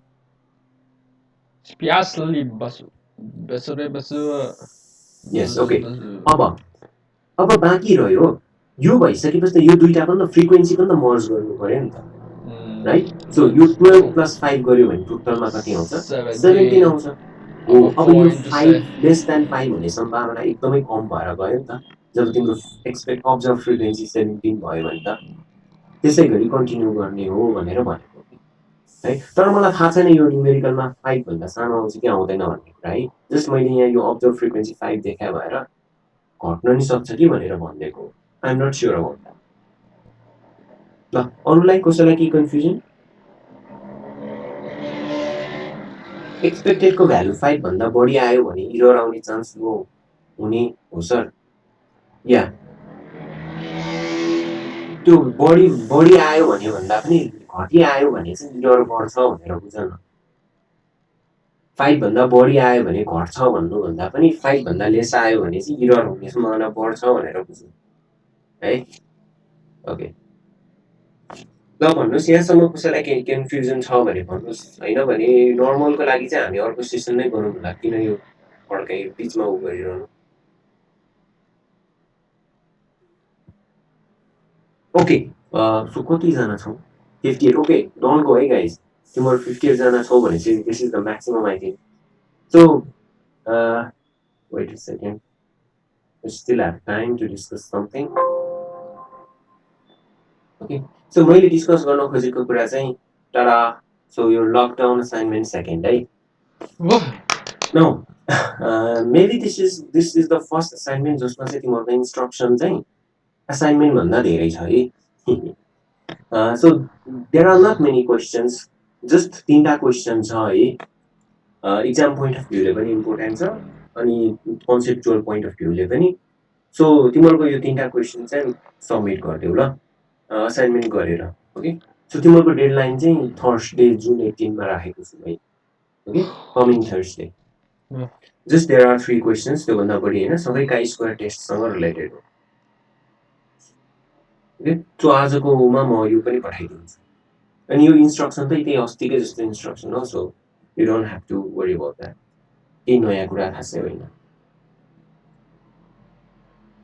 स्पेशली बसु बसु यस ओके अब बाँकी रह्यो यो भइसकेपछि त यो दुईटा पनि त फ्रिक्वेन्सी पनि त मर्ज गर्नु पर्यो नि त राइट सो यो 12 प्लस 5 गर्यो भने टोटलमा कति आउँछ 17 आउँछ हो अब यो 5 लेस देन 5 हुने सम्भावना एकदमै कम भएर गयो नि त जब तिम्रो एक्सपेक्ट अब्जर्भ फ्रिक्वेन्सी 17 भयो भने त त्यसै गरी कन्टिन्यू गर्ने हो भनेर भनेको है तर मलाई थाहा छैन यो न्युमेरिकलमा 5 भन्दा सानो आउँछ कि आउँदैन भन्ने कुरा है जस्ट मैले यहाँ यो अब्जर्भ फ्रिक्वेन्सी 5 देखा भएर घट्न नि सक्छ कि भनेर भनिदिएको I am not sure about that ल अरूलाई कसैलाई के कन्फ्युजन एक्सपेक्टेडको भ्यालु 5 भन्दा बढी आयो भने इरर आउने चान्स लो हुने हो सर या त्यो बढी आयो भने भन्दा पनि घटी आयो भने चाहिँ इरर बढ्छ भनेर बुझ न 5 भन्दा बढी आयो भने घट्छ भन्नुभन्दा पनि 5 भन्दा लेस आयो भने चाहिँ इरर हुने सम्भावना बढ्छ भनेर बुझ्नु है ओके ल भन्नुहोस् यहाँसम्म कसैलाई केही कन्फ्युजन छ भने भन्नुहोस् होइन भने नर्मलको लागि चाहिँ हामी अर्को सेसन नै गरौँ होला किन यो पड्काइ बिचमा उ गरिरहनु ओके सो कतिजना छौँ 58 ओके डोन्ट गो है गाइज तिमीहरू 58 जना छौ भने चाहिँ this is the maximum I think so weight a second we still have time to discuss something okay so मैले डिस्कस गर्न खोजेको कुरा चाहिँ टाडा सो यो लकडाउन असाइनमेन्ट सेकेन्ड है no maybe this is the first assignment जसमा चाहिँ तिमीहरूको इन्स्ट्रक्सन चाहिँ असाइनमेन्ट भन्दा धेरै छ है so there are not many questions just 3टा क्वेसन छ है इक्जाम पोइन्ट अफ भ्यूले पनि इम्पोर्टेन्ट छ अनि कन्सेप्चुअल पोइन्ट अफ भ्यूले पनि सो तिमीहरूको यो 3टा क्वेसन चाहिँ सबमिट गरिदेऊ ल असाइनमेन्ट गरेर ओके सो तिमीहरूको डेडलाइन चाहिँ थर्सडे जुन 18 मा राखेको छु है okay coming Thursday just there are 3 questions त्योभन्दा बढी होइन सबै काई स्क्वायर टेस्टसँग रिलेटेड हो ओके सो आजकोमा म यो पनि पठाइदिन्छु अनि यो इन्स्ट्रक्सन चाहिँ त्यही अस्तिकै जस्तो इन्स्ट्रक्सन हो so you don't have to worry about that केही नयाँ कुरा खासै होइन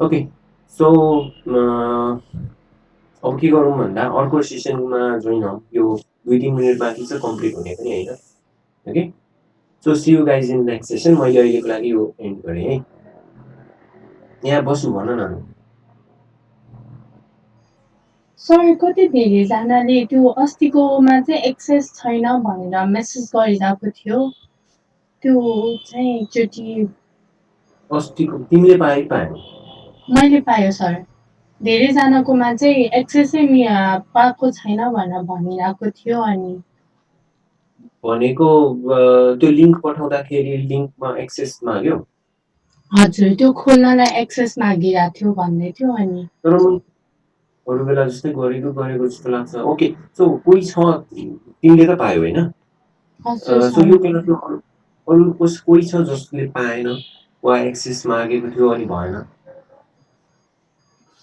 ओके सो अब के गरौँ भन्दा अर्को सेसनमा जोइन हौँ यो 2-3 मिनट बाँकी छ कम्प्लिट हुने पनि होइन okay so see you guys in next session मैले अहिलेको लागि यो एन्ड गरेँ है यहाँ बसु भन न सर कति धेरैजनाले त्यो अस्तिकोमा चाहिँ एक्सेस छैन भनेर मेसेज गरिरहेको थियो त्यो चाहिँ एकचोटि अस्तिको तिमीले पायौ मैले पाएँ सर धेरैजनाकोमा चाहिँ एक्सेसै पाएको छैन भनेर भनिरहेको थियो अनि भनेको त्यो लिङ्क पठाउँदाखेरि लिङ्कमा एक्सेस माग्यो हजुर त्यो खोल्नलाई एक्सेस मागिरहेको थियो भन्दै थियो अनि तर अरू बेला जस्तै गरेको जस्तो लाग्छ ओके सो कोही छ तिमीले त पायो होइन सो यो बेला अरू कोही छ जसले पाएन वा एक्सेस मागेको थियो अनि भएन?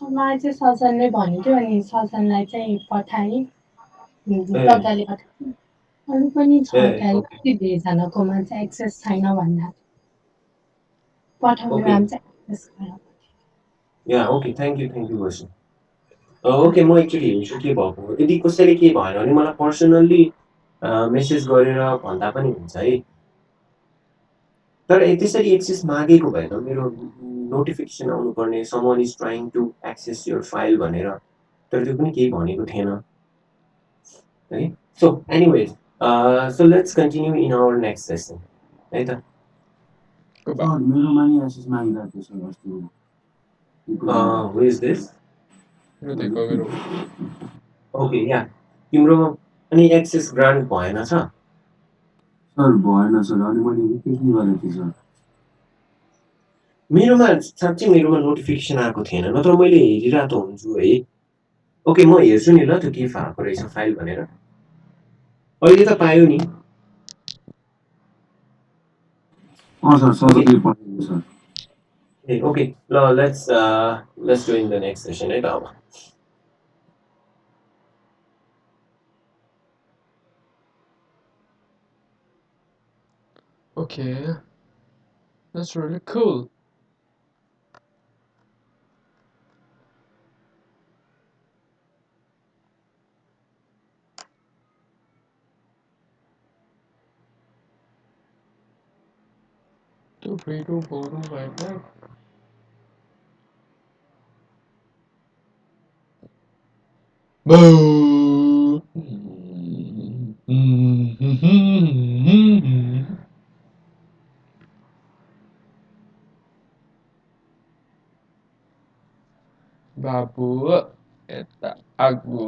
मलाई चाहिँ सजनले भन्यो थियो अनि सजनलाई चाहिँ पठाएँ। ए प्रज्ञाले पठाएको अरू पनि छ ए त्यहाँ ओके कति धेरैजनाकोमा चाहिँ एक्सेस छैन भन्दा पठाउने ओके बेलामा चाहिँ एक्सेस गरेर या okay thank you Varsha. Okay म एक्चुली हेर्छु के भएको यदि कसैले के भएन भने मलाई पर्सनल्ली मेसेज गरेर भन्दा पनि हुन्छ है। तर त्यसरी एक्सेस मागेको भएन मेरो नोटिफिकेसन आउनुपर्ने someone is trying to access your file भनेर तर त्यो पनि केही भनेको थिएन है। So anyways so let's continue in our next session है त। Goodbye. मेरोमा नि एसेस मागिरहेको छ अस्ति who is this? Yo te cogero. Okay या तिम्रो अनि एक्सेस ग्रान्ट भएन छ? सर भएन सर अनि मैले रिक्वेस्ट नि गरेको थिएँ सर। मेरोमा साँच्चै मेरोमा नोटिफिकेसन आएको थिएन नत्र मैले हेरिरहेको त हुन्छु है। ओके म हेर्छु नि ल त्यो के भएको रहेछ फाइल भनेर। अहिले त पायो नि? सर सजगले पठाएको सर। ए ओके ल let's do in the next session है त अब। Okay. That's really cool. Two, three, two, four, two, five, five. Boo! Babu, eta aku.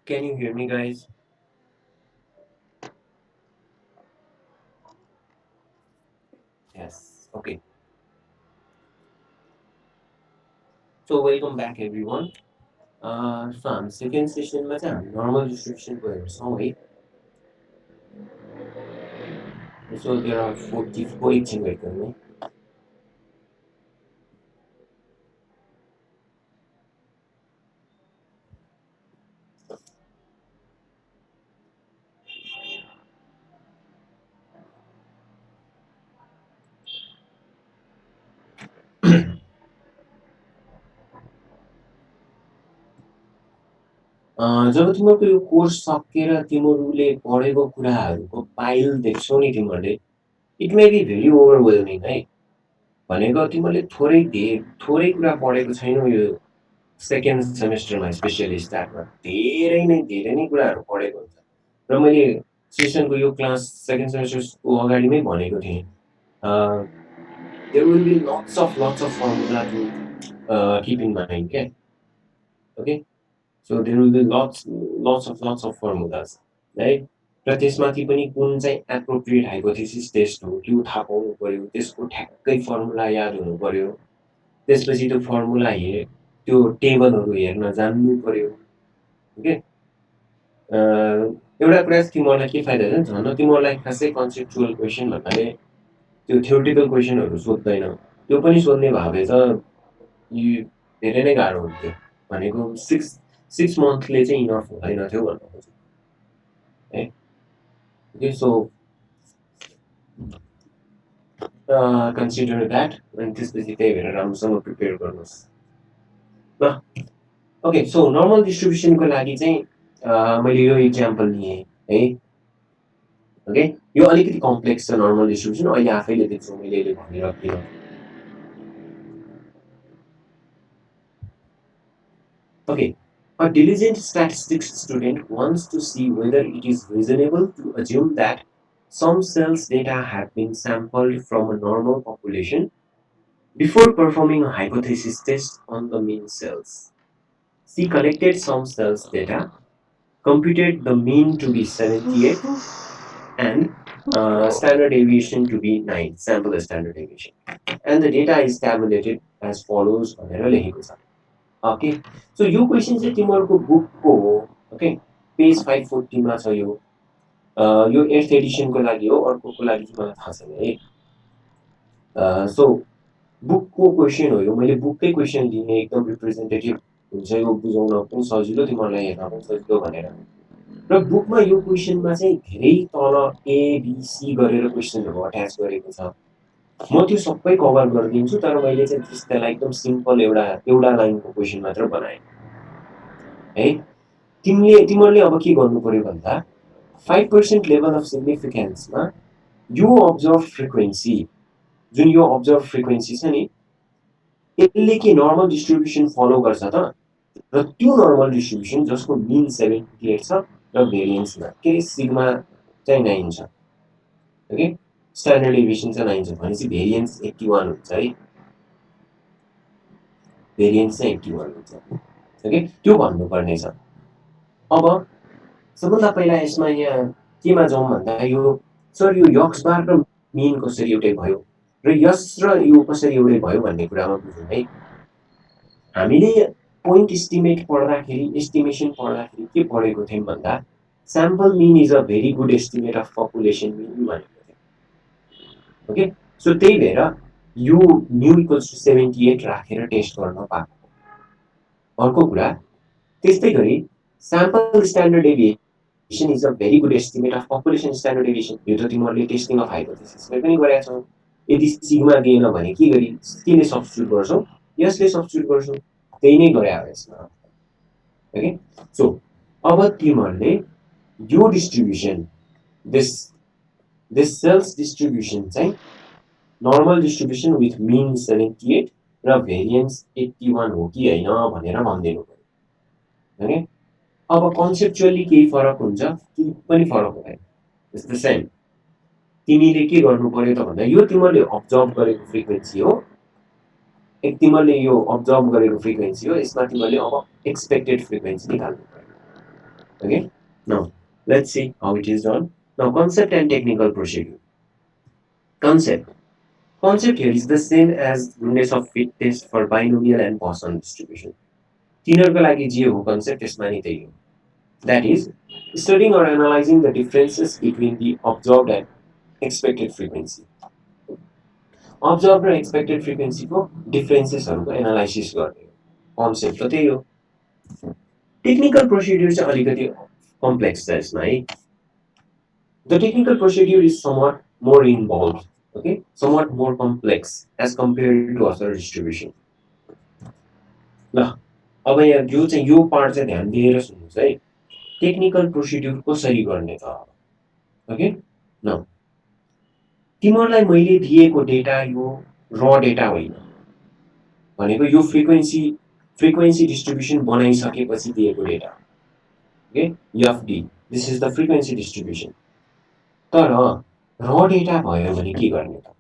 Can you hear me guys? Yes. Okay. So welcome back everyone. So हामी second सेसनमा चाहिँ हामी normal डिस्ट्रिब्युसनको हेर्छौँ है। So there are 44 एकछिन weight गर्नु। जब तिमीहरूको यो course सकेर तिमीहरूले पढेको कुराहरूको पाइल देख्छौ नि तिमीहरूले it may be very overwhelming है। भनेको तिमीहरूले थोरै कुरा पढेको छैनौ यो सेकेन्ड सेमेस्टरमा स्पेसली स्टार्टमा धेरै नै कुराहरू पढेको हुन्छ र मैले सेसनको यो क्लास सेकेन्ड सेमेस्टरको अगाडि नै भनेको थिएँ there will be lots of formula to keep in mind okay okay so there will be lots of formulas right र त्यसमाथि पनि कुन चाहिँ एप्रोप्रिएट हाइपोथेसिस टेस्ट हो त्यो थाहा पाउनु पर्यो त्यसको ठ्याक्कै फर्मुला याद हुनु पर्यो त्यसपछि त्यो फर्मुला त्यो टेबलहरू हेर्न जान्नु पर्यो ओके एउटा कुरा चाहिँ तिमीहरूलाई के फाइदा छ झन् तिमीहरूलाई खासै कन्सेप्चुअल क्वेसन भन्नाले त्यो थ्योरिटिकल क्वेसनहरू सोध्दैन त्यो पनि सोध्ने भए त यो धेरै नै गाह्रो हुन्थ्यो भनेको 6 मन्थले चाहिँ इनफ हुँदैन थियो भन्नु खोजेँ है ओके सो कन्सिडर द्याट अनि त्यसपछि त्यही भएर राम्रोसँग प्रिपेयर गर्नुहोस् ल ओके सो नर्मल डिस्ट्रिब्युसनको लागि चाहिँ मैले यो इक्जाम्पल लिएँ है ओके यो अलिकति कम्प्लेक्स छ नर्मल डिस्ट्रिब्युसन अहिले आफैले देख्छु मैले अहिले भनेर किन Okay, a diligent statistics student wants to see whether it is reasonable to assume that some cells data have been sampled from a normal population before performing a hypothesis test on the mean cells. She collected some cells data, computed the mean to be 78 and standard deviation to be 9, sample standard deviation. And the data is tabulated as follows भनेर लेखेको छ okay so यो question चाहिँ तिमीहरूको बुकको हो okay page 540 मा छ यो यो 8th एडिसनको लागि हो अर्कोको लागि चाहिँ मलाई थाहा छैन है सो बुकको क्वेसन हो यो मैले बुककै क्वेसन दिने एकदम रिप्रेजेन्टेटिभ हुन्छ यो बुझाउन पनि सजिलो तिमीहरूलाई हेर्न पनि सजिलो भनेर र बुकमा यो क्वेसनमा चाहिँ धेरै तल एबिसी गरेर क्वेसनहरू अट्याच गरेको छ म त्यो सबै कभर गरिदिन्छु तर मैले चाहिँ त्यसलाई एकदम सिम्पल एउटा लाइनको क्वेसन मात्र बनाएँ है तिमीहरूले अब के गर्नु पर्यो भन्दा 5% लेभल अफ सिग्निफिकेन्समा यो अब्जर्भ फ्रिक्वेन्सी जुन यो अब्जर्भ फ्रिक्वेन्सी छ नि यसले के नर्मल डिस्ट्रिब्युसन फलो गर्छ त र त्यो नर्मल डिस्ट्रिब्युसन जसको मिन 78 छ र भेरिएन्समा के सिग्मा चाहिँ 9 छ ओके स्ट्यान्डर्ड डेभिएसन चाहिँ 9 छ भनेपछि भेरिएन्स 81 हुन्छ है भेरिएन्स चाहिँ 81 हुन्छ ओके त्यो भन्नुपर्ने छ अब सबभन्दा पहिला यसमा यहाँ केमा जाउँ भन्दा यो सर यो यक्स बार र मिन कसरी एउटै भयो र यस र यो कसरी एउटै भयो भन्ने कुरामा बुझौँ है हामीले पोइन्ट एस्टिमेट पढ्दाखेरि एस्टिमेसन पढ्दाखेरि के पढेको थियौँ भन्दा sample mean is a very good estimate of population mean भनेको थियो ओके सो त्यही भएर यो न्यू इक्वल्स टु 78 राखेर टेस्ट गर्न पाएको अर्को कुरा त्यस्तै गरी sample standard deviation is a very good estimate of population standard deviation यो त तिमीहरूले टेस्टिङ अफ हाइपोथेसिसमै पनि गरेका छौ यदि सिग्मा दिएन भने के गरी केले सब्स्टिट्युट गर्छौ यसले सब्स्टिट्युट गर्छौ त्यही नै गरे हो यसमा ओके सो अब तिमीहरूले यो डिस्ट्रिब्युसन दिस सेल्स डिस्ट्रिब्युसन चाहिँ नर्मल डिस्ट्रिब्युसन विथ मिन 78 र भेरिएन्स 81 हो कि हैन भनेर भनिदिनु पर्यो ओके अब कन्सेप्चुअली केही फरक हुन्छ कि पनि फरक हुँदैन इट्स द सेम तिमीले के गर्नु पर्यो त भन्दा यो तिमीहरूले अब्जर्भ गरेको फ्रिक्वेन्सी हो तिमीहरूले यो अब्जर्भ गरेको फ्रिक्वेन्सी हो यसमा तिमीहरूले अब एक्सपेक्टेड फ्रिक्वेन्सी निकाल्नु पर्यो okay now let's see how it is done now concept and technical procedure concept here is the same as goodness of fit test for binomial and Poisson distribution तिनीहरूको लागि जे हो कन्सेप्ट यसमा नि त्यही हो that is studying or analyzing the differences between the observed and expected frequency observed र expected frequency को डिफरेन्सेसहरुको एनालाइसिस गर्ने कन्सेप्ट त त्यही हो टेक्निकल प्रोसिड्युर चाहिँ अलिकति कम्प्लेक्स छ यसमा है the technical procedure is somewhat more involved okay somewhat more complex as compared to other distribution ल अब यहाँ यो चाहिँ यो पार्ट चाहिँ ध्यान दिएर सुन्नुस् है टेक्निकल प्रोसिड्युर कसरी गर्ने त ओके न तिमीहरूलाई मैले दिएको डेटा यो र डेटा होइन भनेको यो फ्रिक्वेन्सी डिस्ट्रिब्युसन बनाइसकेपछि दिएको data okay FD this is the frequency distribution तर र डेटा भयो भने के गर्ने त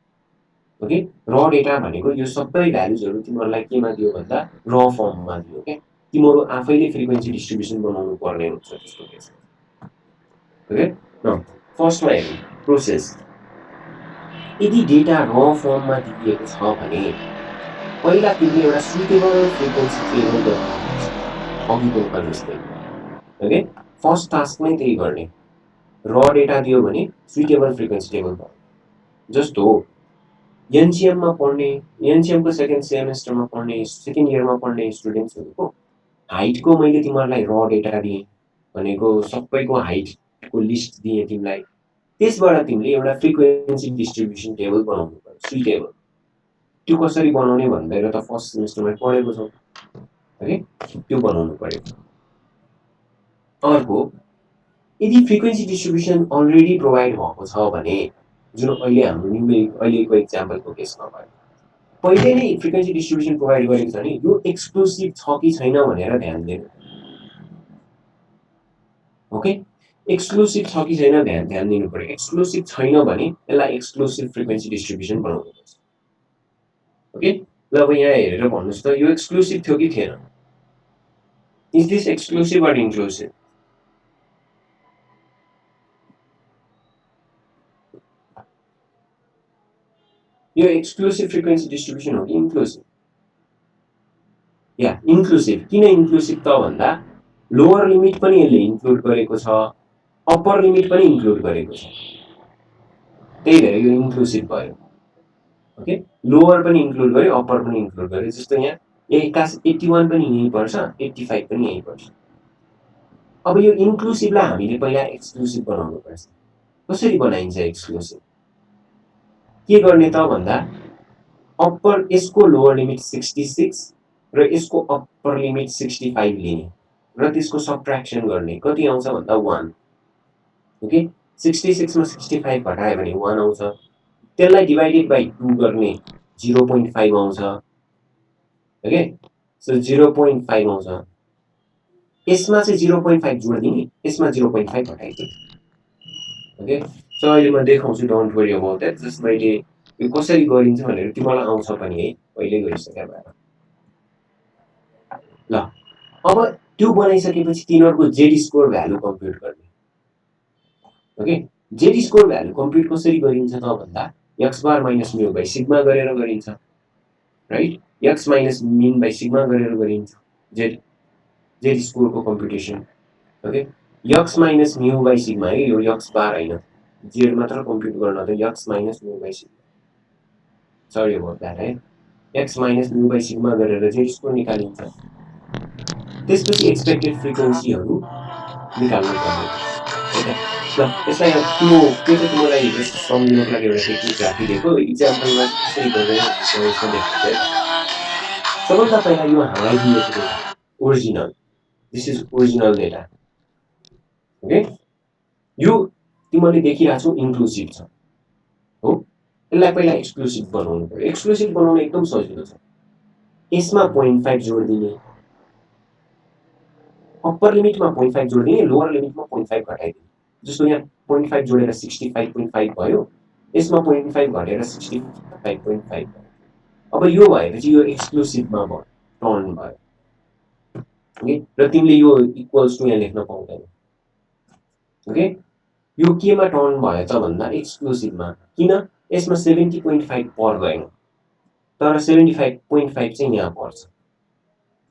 ओके र डेटा भनेको यो सबै भ्यालुजहरु तिमीहरूलाई केमा दियो भन्दा र फर्ममा दियो के तिमीहरू आफैले फ्रिक्वेन्सी डिस्ट्रिब्युसन बनाउनु पर्ने हुन्छ त्यसको केसमा ओके न फर्स्टमा हेरौँ प्रोसेस यदि डेटा र फर्ममा दिएको छ भने पहिला तिमीले एउटा सुटेबल फ्रिक्वेन्सी टेबल बनाउनुपर्छ अघिको जस्तै ओके फर्स्ट टास्क नै त्यही गर्ने र डेटा दियो भने सुटेबल फ्रिक्वेन्सी टेबल बनाऊ जस्तो एनसीएममा पढ्ने एनसीएमको सेकेन्ड सेमेस्टरमा पढ्ने सेकेन्ड इयरमा पढ्ने स्टुडेन्ट्सहरुको हाइटको मैले तिमीहरूलाई र डेटा दिएँ भनेको सबैको हाइटको लिस्ट दिएँ तिमीलाई त्यसबाट तिमीले एउटा फ्रिक्वेन्सी डिस्ट्रिब्युसन टेबल बनाउनु पर्यो सुइटेबल त्यो कसरी बनाउने भनेर त फर्स्ट सेमेस्टरमा पढेको छौँ ओके त्यो बनाउनु पर्यो अर्को यदि फ्रिक्वेन्सी डिस्ट्रिब्युसन अलरेडी प्रोभाइड भएको छ भने जुन अहिले हाम्रो न्युमेरिक अहिलेको एक्जाम्पलको केसमा भयो पहिले नै फ्रिक्वेन्सी डिस्ट्रिब्युसन प्रोभाइड गरेको छ भने यो एक्सक्लुसिभ छ कि छैन भनेर ध्यान दिनु ओके एक्सक्लुसिभ छ कि छैन ध्यान दिनु पर्यो एक्सक्लुसिभ छैन भने यसलाई एक्सक्लुसिभ फ्रिक्वेन्सी डिस्ट्रिब्युसन बनाउनु पर्छ ओके ल अब यहाँ हेरेर भन्नुहोस् त यो एक्सक्लुसिभ थियो कि थिएन is this exclusive or inclusive यो एक्सक्लुसिभ फ्रिक्वेन्सी डिस्ट्रिब्युसन हो कि इन्क्लुसिभ या इन्क्लुसिभ किन इन्क्लुसिभ त भन्दा लोअर लिमिट पनि यसले इन्क्लुड गरेको छ अप्पर लिमिट पनि इन्क्लुड गरेको छ त्यही भएर यो इन्क्लुसिभ भयो ओके लोअर पनि इन्क्लुड गर्यो अप्पर पनि इन्क्लुड गर्यो जस्तो यहाँ क्लास 81 पनि यही पर्छ 85 पनि यही पर्छ अब यो इन्क्लुसिभलाई हामीले पहिला एक्सक्लुसिभ बनाउनु पर्छ कसरी बनाइन्छ एक्सक्लुसिभ के गर्ने त भन्दा अप्पर यसको लोअर लिमिट 66 र यसको अप्पर लिमिट 65 लिने र त्यसको सबट्र्याक्सन गर्ने कति आउँछ भन्दा 1 ओके 66 मा 65 घटायो भने 1 आउँछ त्यसलाई डिवाइडेड बाइ 2 गर्ने 0.5 आउँछ ओके सो 0.5 आउँछ यसमा चाहिँ 0.5 जोड्दिने यसमा 0.5 घटाइदिने ओके सो अहिले म देखाउँछु don't worry about that just मैले यो कसरी गरिन्छ भनेर तिमीलाई आउँछ पनि है पहिले गरिसके भएर ल अब त्यो बनाइसकेपछि तिनीहरूको जेड स्कोर भ्यालु कम्प्युट गर्ने okay Z score value compute कसरी गरिन्छ त भन्दा x bar minus mu by sigma गरेर गरिन्छ right x minus mean by sigma गरेर गरिन्छ जेड स्कोरको computation okay x minus mu by sigma है यो x बार हैन जेड मात्र कम्प्युट गर्न त x minus mu by sigma sorry about that है x minus mu by sigma गरेर जेड स्कोर निकालिन्छ त्यसपछि एक्सपेक्टेड फ्रिक्वेन्सीहरू निकाल्नु पर्ने ल यसलाई त्यो चाहिँ तिमीलाई जस्ट सम्झिनको लागि एउटा टेक्निक राखिदिएको इक्जाम्पलमा कसरी गर्दै यसमा देखाउँछु है सबभन्दा पहिला यो हावाइदिएको data original this is original data okay यो तिमीले देखिरहेको छौ इन्क्लुसिभ छ हो यसलाई पहिला एक्सक्लुसिभ बनाउनु पर्यो एक्सक्लुसिभ बनाउन एकदम सजिलो छ यसमा 0.5 जोडिदिने अप्पर लिमिटमा 0.5 जोडिदिने लोअर लिमिटमा 0.5 घटाइदिने जस्तो यहाँ 0.5 जोडेर 65.5 भयो यसमा 0.5 घटेर 65.5 भयो अब यो भएपछि यो एक्सक्लुसिभमा भयो टर्न भयो ओके र तिमीले यो इक्वल्स टु यहाँ लेख्न पाउँदैन ओके यो केमा टर्न भयो त भन्दा एक्सक्लुसिभमा किन यसमा 70.5 पर्दैन तर 75.5 चाहिँ यहाँ पर्छ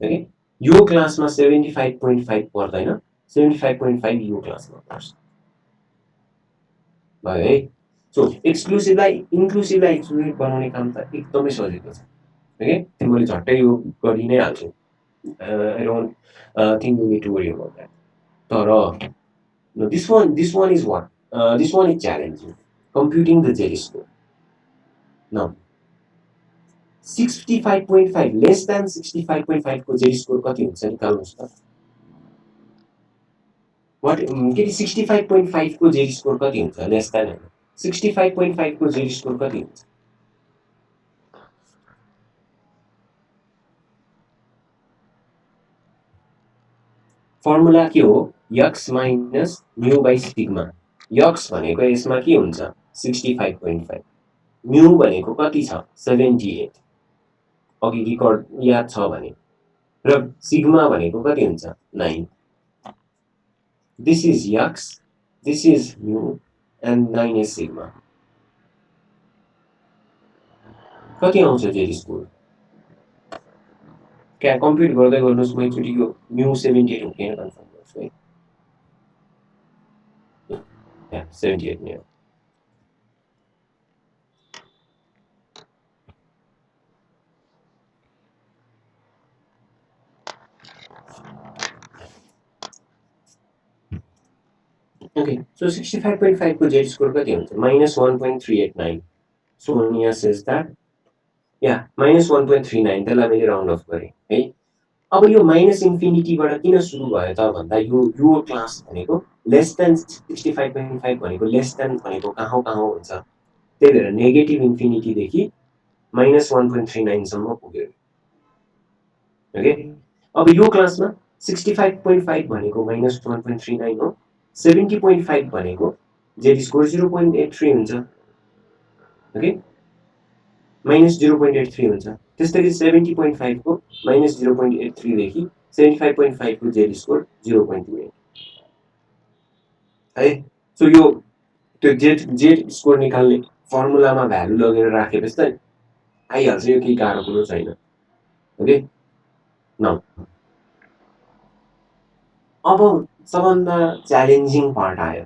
ओके यो क्लासमा 75.5 पर्दैन 75.5 यो क्लासमा पर्छ भयो है सो एक्सक्लुसिभलाई इन्क्लुसिभलाई एक्सक्लुसिभ बनाउने काम त एकदमै सजिलो छ ओके तिमीले झट्टै यो गरि नै हाल्छौ I don't think you need to worry about that तर no, this one is what this one is challenging computing the z score now 65.5 less than 65.5 को z score कति हुन्छ निकाल्नुस् त what के 65.5 को z score कति हुन्छ less than 65.5 को z score कति हुन्छ फर्मुला के हो x minus mu by sigma x भनेको यसमा के हुन्छ 65.5 mu भनेको कति छ 78 अघि रिकर्ड याद छ भने र सिग्मा भनेको कति हुन्छ 9 this is x this is mu and 9 is sigma कति आउँछ जेड स्कोर क्या कम्प्युट गर्दै गर्नुस् म एकचोटी यो mu 78 हो किन कन्फर्म गर्छु है या 78 नै हो Okay, so 65.5 को z score कति हुन्छ -1.389 सोनिया सेज द्याट या -1.39 त्यसलाई मैले राउन्ड अफ गरेँ है। अब यो माइनस इन्फिनिटीबाट किन सुरु भयो त भन्दा यो क्लास भनेको लेस देन 65.5 भनेको लेस देन भनेको कहाँ हुन्छ, त्यही भएर नेगेटिभ इन्फिनिटीदेखि -1.39 सम्म पुग्यो। ओके, अब यो क्लासमा 65.5 भनेको -1.39 हो, 70.5 भनेको जेड स्कोर 0.83 हुन्छ। ओके, -0.83 हुन्छ। त्यसैगरी 70.5 को -0.83 देखि 75.5 को जेड स्कोर 0.28 है। सो यो त्यो जेड स्कोर निकाल्ने फर्मुलामा भ्यालु लगेर राखेपछि त आइहाल्छ, यो केही गाह्रो कुरो छैन। ओके, न अब सबभन्दा च्यालेन्जिङ पार्ट आयो,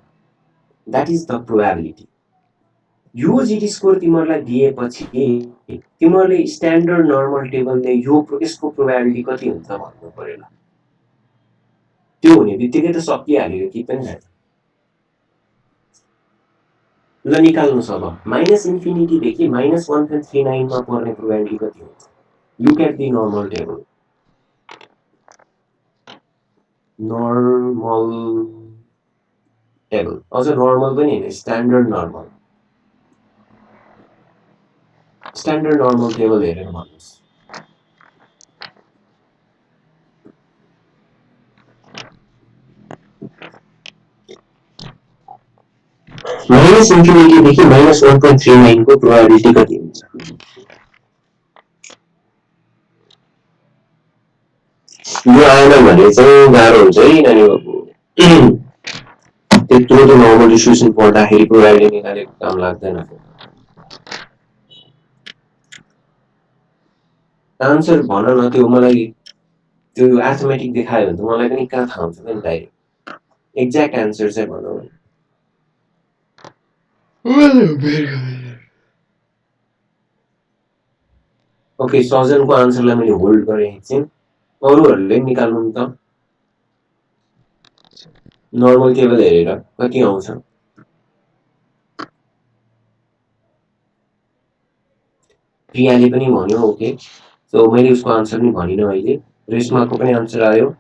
द्याट इज द प्रोबेबिलिटी। यो जेड स्कोर तिमीहरूलाई दिएपछि तिमीहरूले स्ट्यान्डर्ड नर्मल टेबलले यसको प्रोबेबिलिटी कति हुन्छ भन्नु पर्यो। त्यो हुने बित्तिकै त सकिहाल्यो, कि पनि छैन। ल निकाल्नुहोस् अब माइनस इन्फिनिटीदेखि -1.39 मा पर्ने प्रोबेबिलिटी कति हुन्छ। Look at the normal table. Normal table, अझ नर्मल पनि होइन, standard normal. Standard normal table हेरेर भन्नुहोस्। माइनस इन्फिनिटीदेखि -1.39 को प्रोबेबिलिटी कति हुन्छ। यो आएन भने चाहिँ गाह्रो हुन्छ है नानी बाबु। त्यत्रो त नर्मल डिस्ट्रिब्युसन पढ्दाखेरि प्रोबेबिलिटी निकालेको काम लाग्दैन। आन्सर भन न, त्यो मलाई त्यो एथमेटिक देखायो भने त मलाई पनि कहाँ थाहा हुन्छ नि डाइरेक्ट एक्ज्याक्ट एन्सर चाहिँ भनौँ। ओके, सजनको आन्सरलाई मैले होल्ड गरेँ एकछिन, अरूहरूले निकाल्नु नि त नर्मल टेबल हेरेर कति आउँछ। प्रियाले पनि भन्यो। ओके, सो मैले उसको आन्सर नि भनिनँ अहिले। रेशमाको पनि आन्सर आयो।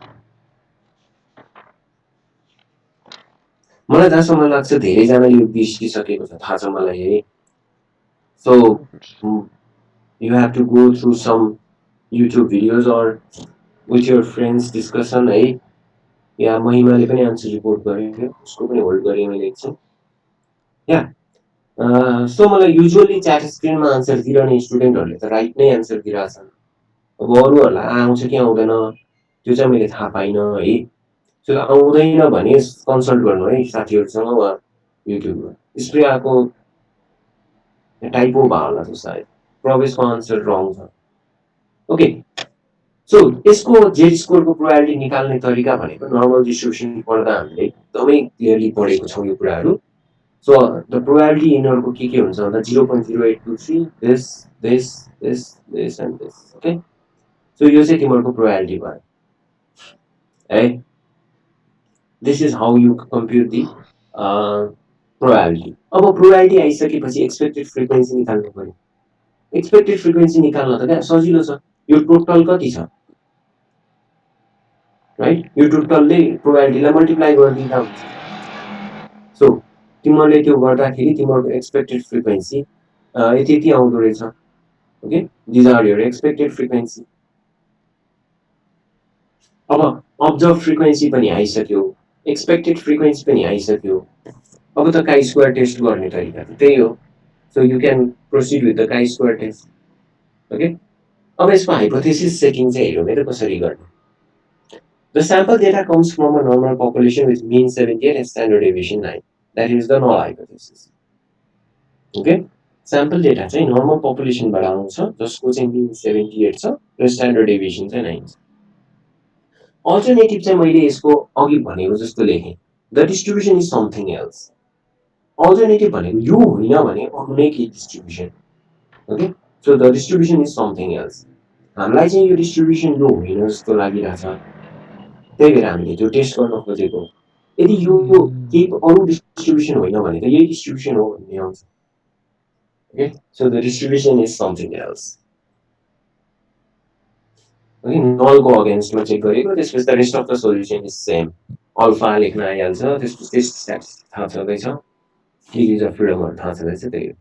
मलाई जहाँसम्म लाग्छ धेरैजनाले यो बिर्सिसकेको छ, थाहा छ मलाई है। So you have to go through some YouTube videos or with your friends discussion है। या महिमाले पनि आन्सर रिपोर्ट गर्यो, उसको पनि होल्ड गरेँ मैले एकछिन। या सो मलाई युजुअली च्याट स्क्रिनमा आन्सर दिइरहने स्टुडेन्टहरूले त राइट नै आन्सर दिइरहेछन्। अब अरूहरूलाई आउँछ कि आउँदैन त्यो चाहिँ मैले थाहा पाइनँ है। सो आउँदैन भने कन्सल्ट गर्नु है साथीहरूसँग वा युट्युबमा। स्प्रेयाको टाइपो भयो होला त सायद, प्रवेशको आन्सर रङ छ। ओके, सो यसको जेड स्कोरको प्रोबेबिलिटी निकाल्ने तरिका भनेको नर्मल डिस्ट्रिब्युसन पढ्दा हामीले एकदमै क्लियरली पढेको छौँ यो कुराहरू। सो द प्रोबेबिलिटी यिनीहरूको के हुन्छ भन्दा 0.0823 this this this this and this. Okay, so यो चाहिँ तिमीहरूको प्रोबेबिलिटी भयो है। This is how you कम्प्युट the probability. अब प्रोबेबिलिटी आइसकेपछि एक्सपेक्टेड फ्रिक्वेन्सी निकाल्नु पर्यो। एक्सपेक्टेड फ्रिक्वेन्सी निकाल्न त क्या सजिलो छ, यो टोटल कति छ राइट, यो टोटलले प्रोबेबिलिटीलाई मल्टिप्लाई गरिदिँदा हुन्छ। सो तिमीहरूले त्यो गर्दाखेरि तिमीहरूको एक्सपेक्टेड फ्रिक्वेन्सी यति आउँदो रहेछ। Okay, these are your expected frequency. अब अब्जर्भ फ्रिक्वेन्सी पनि आइसक्यो, एक्सपेक्टेड फ्रिक्वेन्सी पनि आइसक्यो। अब त काई स्क्वायर टेस्ट गर्ने तरिका त्यही हो। So you can proceed with the chi square test. Okay, अब यसको हाइपोथेसिस सेटिङ चाहिँ हेरौँ है त कसरी गर्ने। The sample data comes from a normal population with mean 78 and standard deviation 9. That is the null hypothesis. Okay, sample data चाहिँ normal population बाट आउँछ जसको चाहिँ mean 78 छ र standard deviation चाहिँ 9 छ। अल्टरनेटिभ चाहिँ मैले यसको अघि भनेको जस्तो लेखेँ, the distribution is something else. Alternative भनेको यो होइन भने अरू नै केही distribution. Okay, so the distribution is something else. हामीलाई चाहिँ यो डिस्ट्रिब्युसन यो होइन जस्तो लागिरहेछ, त्यही भएर हामीले त्यो टेस्ट गर्न खोजेको। यदि यो केही अरू डिस्ट्रिब्युसन होइन भने त यही डिस्ट्रिब्युसन हो भन्ने आउँछ। Okay, so the distribution is something else. Okay, nullको अगेन्स्टमा चेक गरेको, त्यसपछि the rest of the solution is same. Alpha लेख्न आइहाल्छ, त्यसपछि टेस्ट स्ट्याटिस्टिक्स थाहा छँदैछ, डिग्रिज अफ फ्रिडमहरू थाहा छँदैछ, त्यही हो।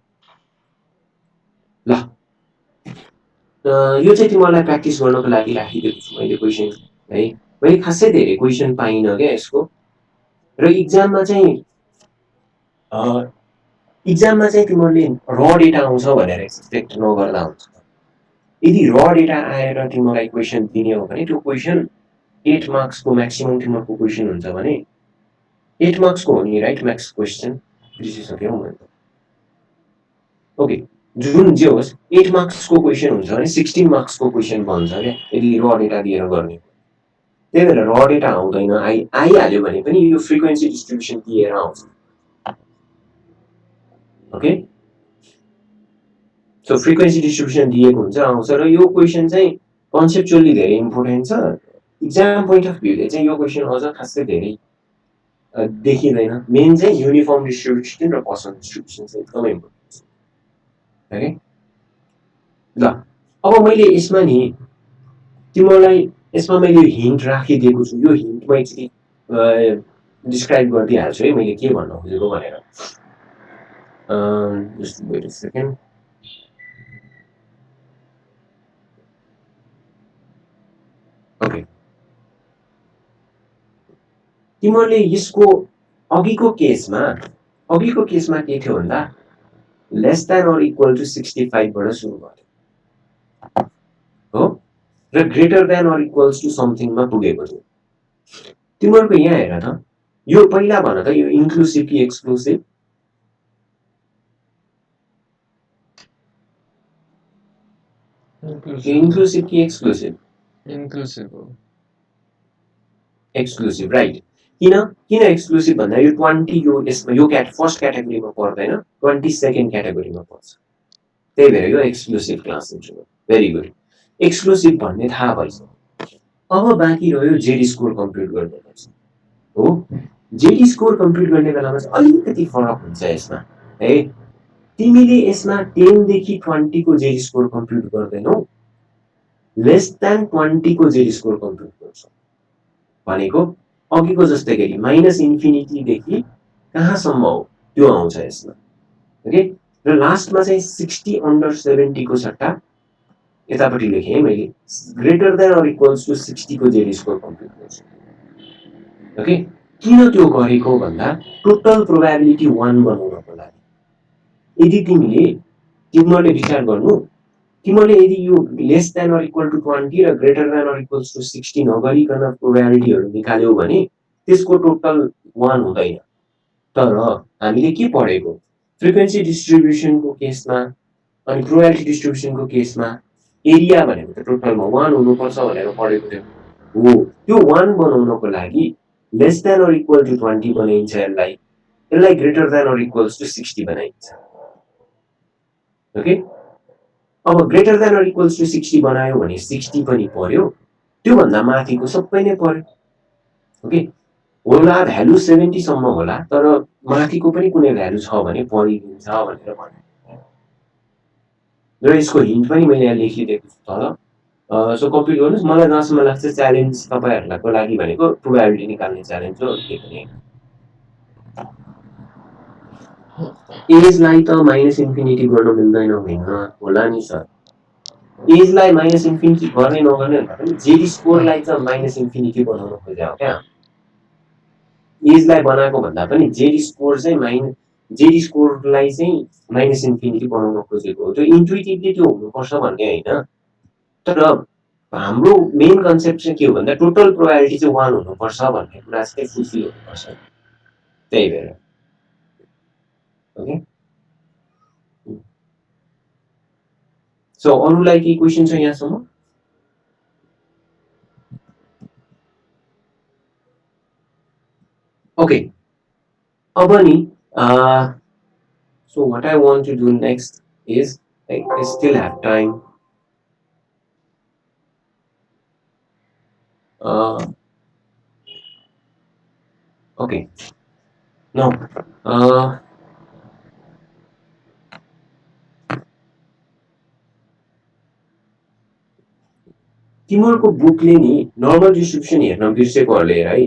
ल यो चाहिँ तिमीहरूलाई प्र्याक्टिस गर्नको लागि राखिदिएको छु मैले क्वेसन है। मैले खासै धेरै क्वेसन पाइनँ क्या यसको, र इक्जाममा चाहिँ तिमीहरूले र डेटा आउँछ भनेर एक्सपेक्ट नगर्दा हुन्छ। यदि र डेटा आएर तिमीलाई क्वेसन दिने हो भने त्यो क्वेसन 8 मार्क्सको म्याक्सिमम तिमीहरूको क्वेसन हुन्छ भने 8 मार्क्सको हो नि, राइट? म्याक्स क्वेसन बिर्सिसक्यौ मैले। ओके, जुन जे होस् 8 मार्क्सको क्वेसन हुन्छ भने 16 मार्क्सको क्वेसन बन्छ क्या यदि र डेटा दिएर गर्ने। त्यही भएर र डेटा आउँदैन, आइहाल्यो भने पनि यो फ्रिक्वेन्सी डिस्ट्रिब्युसन दिएर आउँछ। ओके, सो फ्रिक्वेन्सी डिस्ट्रिब्युसन दिएको हुन्छ, आउँछ। र यो क्वेसन चाहिँ कन्सेप्चुअली धेरै इम्पोर्टेन्ट छ। इक्जाम पोइन्ट अफ भ्यूले चाहिँ यो क्वेसन अझ खासै धेरै देखिँदैन। मेन चाहिँ युनिफर्म डिस्ट्रिब्युसन र पर्सन डिस्ट्रिब्युसन चाहिँ एकदमै इम्पोर्टेन्ट छ। ओके, ल अब मैले यसमा नि तिमीलाई यसमा मैले हिन्ट राखिदिएको छु। यो हिन्ट म एकचोटि डिस्क्राइब गरिदिइहाल्छु है मैले के भन्न खोजेको भनेर। Just wait a second. Okay, तिमीहरूले यसको अघिको केसमा के थियो भन्दा less than or equal to 65 बाट सुरु गर्यो हो, र greater than or equals to समथिङमा पुगेको थियो। तिमीहरूको यहाँ हेर त, यो पहिला भन त यो इन्क्लुसिभ कि एक्सक्लुसिभ? इन्क्लुसिभ कि एक्सक्लुसिभ? इन्क्लुसिभ हो। Exclusive, right. किन एक्सक्लुसिभ भन्दा यो 20 यो यसमा यो फर्स्ट क्याटेगोरीमा पर्दैन, 22nd क्याटेगोरीमा पर्छ। त्यही भएर यो एक्सक्लुसिभ क्लास हुन्छ। भेरी गुड, एक्सक्लुसिभ भन्ने थाहा भइसक्यो। अब बाँकी रह्यो जेडी स्कोर कम्प्युट गर्ने हो। जेडी स्कोर कम्प्युट गर्ने बेलामा चाहिँ अलिकति फरक हुन्छ यसमा है। तिमीले यसमा 10 देखि 20 को जेडी स्कोर कम्प्युट गर्दैनौ, लेस देन 20 को जेडी स्कोर कम्प्युट गर्छौ। भनेको अघिको जस्तै गरी -इन्फिनिटी देखि कहाँसम्म हो त्यो आउँछ यसमा। ओके, र लास्टमा चाहिँ 60 अन्डर 70 को सट्टा यतापट्टि लेखेँ है मैले, greater than or equals to 60 को जेडी स्कोर कम्प्युट गर्छु। ओके, किन त्यो गरेको भन्दा टोटल प्रोबेबिलिटी 1 बनाउनको लागि। यदि तिमीहरूले विचार गर्नु, तिमीले यदि यो less than or equal to 20 र greater than or equals to 60 नगरिकन प्रोबेबिलिटीहरू निकाल्यौ भने त्यसको टोटल 1 हुँदैन। तर हामीले के पढेको, फ्रिक्वेन्सी डिस्ट्रिब्युसनको केसमा अनि प्रोबेबिलिटी डिस्ट्रिब्युसनको केसमा एरिया भनेको त टोटलमा 1 हुनुपर्छ भनेर पढेको थियो हो। त्यो 1 बनाउनको लागि less than or equal to 20 बनाइन्छ, यसलाई greater than or equals to 60 बनाइन्छ। ओके, अब greater than or equals to 60 बनायो भने 60 पनि पर्यो, त्योभन्दा माथिको सबै नै पर्यो। ओके, होला भ्यालु 70 सम्म होला, तर माथिको पनि कुनै भ्यालु छ भने परिदिन्छ भनेर भने। र यसको हिन्ट पनि मैले यहाँ लेखिदिएको छु तल। सो कम्प्युट गर्नुहोस्। मलाई जहाँसम्म लाग्छ च्यालेन्ज तपाईँहरूको लागि भनेको प्रोबेबिलिटी निकाल्ने च्यालेन्ज हो, के पनि। एजलाई त -इन्फिनिटी गर्न मिल्दैन होइन, होला नि सर। एजलाई -इन्फिनिटी गर्ने नगर्ने भन्दा पनि जेडी स्कोरलाई त -इन्फिनिटी बनाउन खोजे हो क्या। एजलाई बनाएको भन्दा पनि जेडी स्कोर चाहिँ जेडी स्कोरलाई चाहिँ -इन्फिनिटी बनाउन खोजेको हो। त्यो इन्टुइटिभली त्यो हुनुपर्छ भन्ने होइन, तर हाम्रो मेन कन्सेप्ट चाहिँ के हो भन्दा टोटल प्रोबेबिलिटी चाहिँ 1 हुनुपर्छ भन्ने कुरा चाहिँ फुलफिल हुनुपर्छ। त्यही भएर ओके। सो अरूलाई केही क्वेसन छ यहाँसम्म? ओके, अब नि so what I want to do next is I still have time. Okay, now तिमीहरूको बुकले नि नर्मल डिस्ट्रिब्युसन हेर्न बिर्सेकोहरूले है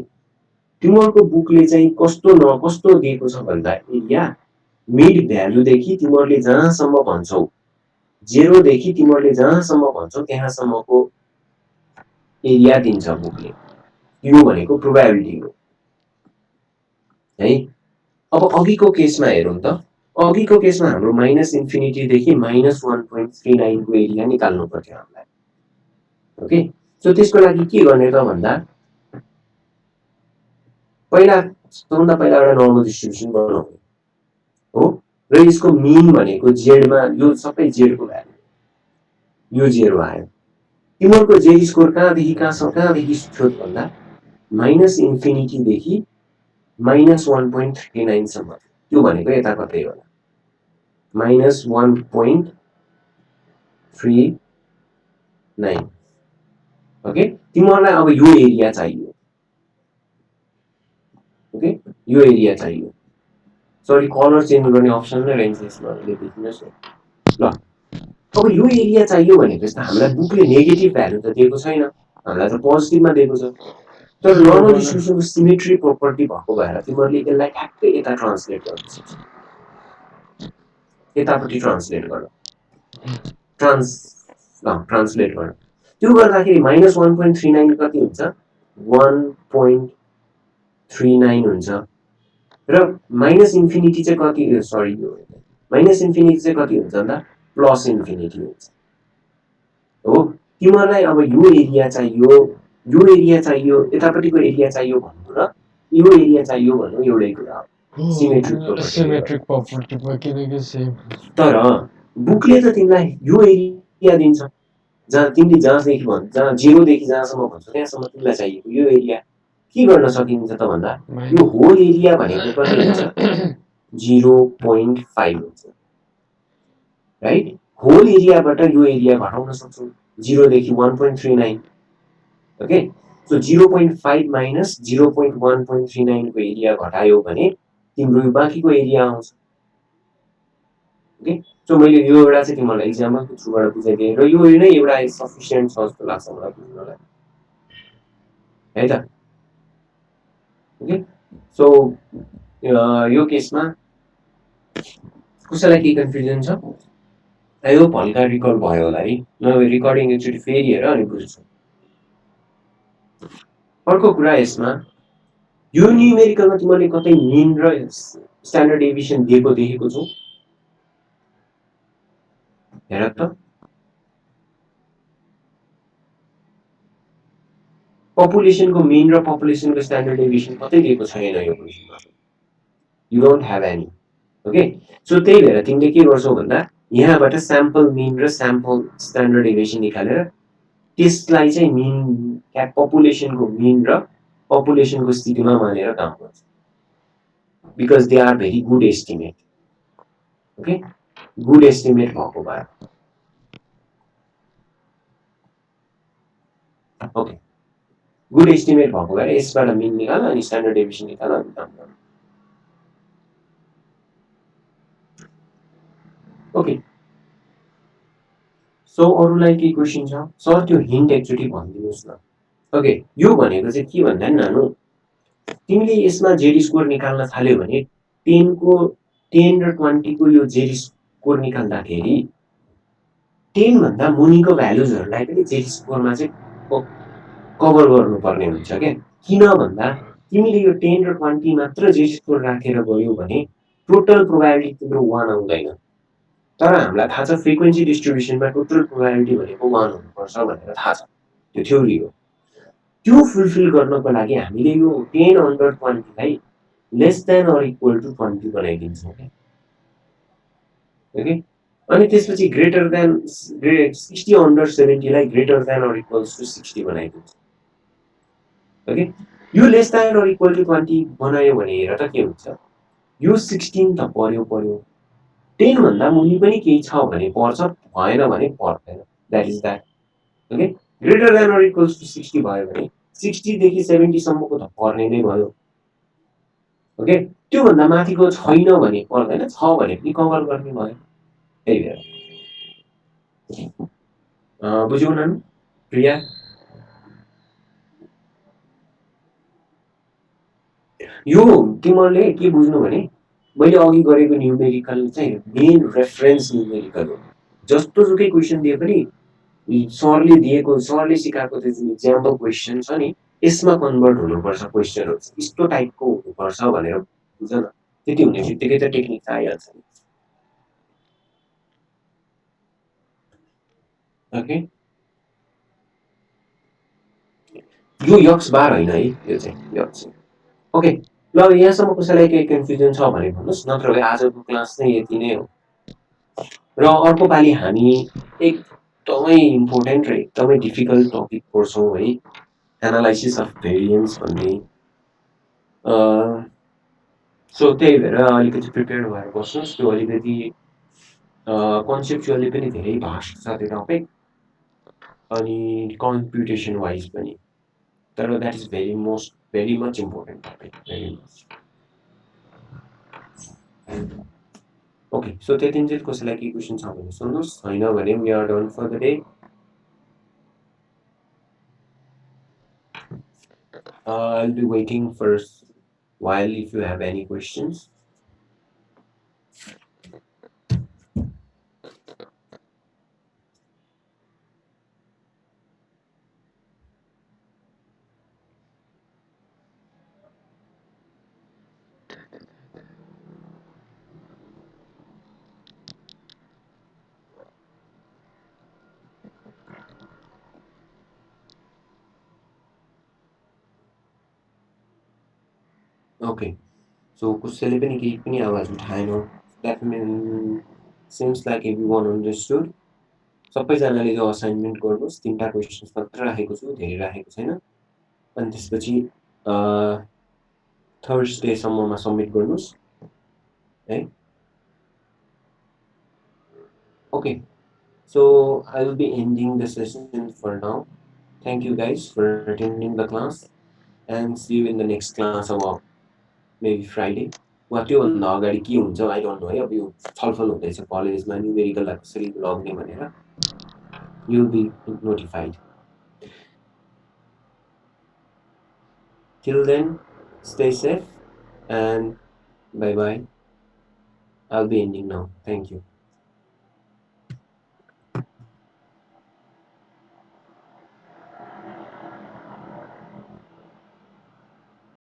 तिमीहरूको बुकले चाहिँ कस्तो दिएको छ भन्दा एरिया मिड भ्यालुदेखि तिमीहरूले जहाँसम्म भन्छौ 0 देखि तिमीहरूले जहाँसम्म भन्छौ त्यहाँसम्मको एरिया दिन्छ बुकले यो भनेको प्रोबेबिलिटी हो है अब अघिको केसमा हेरौँ त अघिको केसमा हाम्रो माइनस इन्फिनिटी देखि माइनस 1.39 को एरिया निकाल्नु पर्थ्यो हामीलाई ओके सो त्यसको लागि के गर्ने त भन्दा सबभन्दा पहिला एउटा नर्मल डिस्ट्रिब्युसन बनाउने हो र यसको मिन भनेको जेडमा यो सबै जेडको भ्यालु यो 0 आयो तिमीहरूको जेड स्कोर कहाँदेखि स्रोत भन्दा माइनस इन्फिनिटी देखि माइनस 1.39 सम्म त्यो भनेको यता कतै होला माइनस 1.39 ओके तिमीहरूलाई अब यो एरिया चाहियो ओके यो एरिया चाहियो सरी कलर चेन्ज गर्ने अप्सन नै रहेछ यसमा देखिनुहोस् ल अब यो एरिया चाहियो भनेपछि त हामीलाई बुकले नेगेटिभ भ्यालु त दिएको छैन हामीलाई त पोजिटिभमा दिएको छ तर नर्मल डिस्ट्रिब्युसनको सिमेट्री प्रोपर्टी भएको भएर तिमीहरूले यसलाई ठ्याक्कै यता ट्रान्सलेट गर्न सक्छौ यतापट्टि ट्रान्सलेट गर्न ट्रान्सलेट गर्न त्यो गर्दाखेरि माइनस 1.39 कति हुन्छ 1.39 हुन्छ र माइनस इन्फिनिटी चाहिँ कति सरी माइनस इन्फिनिटी चाहिँ कति हुन्छ भन्दा प्लस इन्फिनिटी हुन्छ हो तिमीहरूलाई अब यो एरिया चाहियो यतापट्टिको एरिया चाहियो भन्नु र यो एरिया चाहियो भन्नु एउटै कुरा हो सिमेट्रिक प्रपर्टीमा किनकि सेम तर बुकले त तिमीलाई यो एरिया दिन्छ जहाँ तिमीले जहाँदेखि भन्छ जहाँ 0 देखि जहाँसम्म भन्छ त्यहाँसम्म तिमीलाई चाहिएको यो एरिया के गर्न सकिन्छ त भन्दा यो होल एरिया भनेको कति हुन्छ 0.5 हुन्छ राइट होल एरियाबाट यो एरिया घटाउन सक्छौ 0 देखि 1.39 ओके सो 0.5 माइनस 0.1.39 को एरिया घटायो भने तिम्रो बाँकीको एरिया आउँछ ओके सो मैले यो एउटा चाहिँ तिमीलाई एक्जाम्पलको थ्रुबाट बुझाइदिएँ र यो नै एउटा सफिसिएन्ट छ जस्तो लाग्छ मलाई बुझ्नलाई है त ओके सो यो केसमा कसैलाई के कन्फ्युजन छ आई होप हल्का रिकल भयो होला है नभए रिकर्डिङ एकचोटि फेरि हेर अनि बुझ्छु अर्को कुरा यसमा यो न्युमेरिकलमा तिमीले कतै मिन र स्ट्यान्डर्ड डेभिएसन दिएको देखेको छौ हेर त पपुलेसनको मिन र पपुलेसनको स्ट्यान्डर्ड डेभिएसन कतै दिएको छैन यो क्वेशनमा you don't have any okay so त्यही भएर तिमीले के गर्छौ भन्दा यहाँबाट स्याम्पल मिन र स्याम्पल स्ट्यान्डर्ड डेभिएसन निकालेर त्यसलाई चाहिँ मिन पपुलेसनको मिन र पपुलेसनको स्थितिमा मानेर काम गर्छ because they are very good estimate okay good estimate भएको भएर ओके गुड एस्टिमेट भएको भएर यसबाट मिन निकाल अनि स्ट्यान्डर्ड डेभिएसन निकाल अनि काम गर्नु ओके सो अरूलाई के क्वेसन छ सर त्यो हिन्ट एकचोटि भनिदिनुहोस् न ओके यो भनेको चाहिँ के भन्दा नि नानु तिमीले यसमा जेड स्कोर निकाल्न थाल्यो भने 10 र 20 को यो जेड स्कोर निकाल्दाखेरि 10 भन्दा मुनिको भ्यालुजहरुलाई पनि जेड स्कोरमा चाहिँ कभर गर्नुपर्ने हुन्छ के किन भन्दा तिमीले यो 10 र 20 मात्र जेड स्कोर राखेर गयो भने टोटल प्रोबेबिलिटी तिम्रो 1 आउँदैन तर हामीलाई थाहा छ फ्रिक्वेन्सी डिस्ट्रिब्युसनमा टोटल प्रोबेबिलिटी भनेको 1 हुनुपर्छ भनेर थाहा छ त्यो थ्योरी हो त्यो फुलफिल गर्नको लागि हामीले यो 10 अन्डर 20 लाई less than or equal to 20 बनाइदिन्छौँ ओके अनि त्यसपछि ग्रेटर देन 60 अन्डर 70 लाई greater than or equals to 60 बनाइदिन्छौँ ओके यो less than or equal to 20 बनायो भने हेर त के हुन्छ यो 16 त पर्यो 10 भन्दा मुनि पनि केही छ भने पर्छ भएन भने पर्दैन that is that okay greater than or equals to 60 भयो भने 60 देखि 70 सम्मको त पर्ने नै भयो ओके त्यो भन्दा माथिको छैन भने पर्दैन छ भने पनि कभर गर्ने भयो त्यही भएर बुझ्यौ न प्रिया यो तिमीहरूले के बुझ्नु भने मैले अघि गरेको न्युमेरिकल चाहिँ मेन रेफरेन्स न्युमेरिकल हो। जस्तोसुकै क्वेसन दिए पनि सरले सिकाएको त्यो जुन इक्जाम्पल क्वेसन छ नि यसमा कन्भर्ट हुनुपर्छ क्वेसनहरू यस्तो टाइपको हुनुपर्छ भनेर बुझ न। त्यति हुने बित्तिकै त टेक्निक त आइहाल्छ नि। ओके, यो यक्स बार होइन है, यो चाहिँ यक्स। ओके, ल यहाँसम्म कसैलाई केही कन्फ्युजन छ भने भन्नुहोस्, नत्र भए आजको क्लास चाहिँ यति नै हो। र अर्को पालि हामी एकदमै इम्पोर्टेन्ट र एकदमै डिफिकल्ट टपिक पढ्छौँ है, एनालाइसिस अफ भेरिएन्स भन्ने। सो त्यही भएर अलिकति प्रिपेयर भएर बस्नुहोस्। त्यो अलिकति कन्सेप्चुअली पनि धेरै भास्ट छ त्यो टपिक, अनि कम्प्युटेसन वाइज पनि। तर that is very much important topic, very much. Okay, so त्यतिन्जेल कसैलाई केही क्वेसन छ भने सोध्नुहोस्, होइन भने we are done for the day. I'll be waiting for a while if you have any questions. Okay, so कसैले पनि केही पनि आवाज उठाएन। That seems like everyone understood. सबैजनाले यो असाइनमेन्ट गर्नुहोस्। 3टा क्वेसन्स मात्र राखेको छु, धेरै राखेको छैन। अनि त्यसपछि थर्सडेसम्ममा सबमिट गर्नुहोस् है। Okay, so I will be ending the session for now. Thank you guys for attending the class and see you in the next class about maybe Friday. वा त्योभन्दा अगाडि के हुन्छ आई डोन्ट नो है। अब यो छलफल हुँदैछ कलेजमा न्युमेरिकललाई कसरी लग्ने भनेर। You will be notified. Till then, stay safe and bye bye. I'll be ending now. Thank you.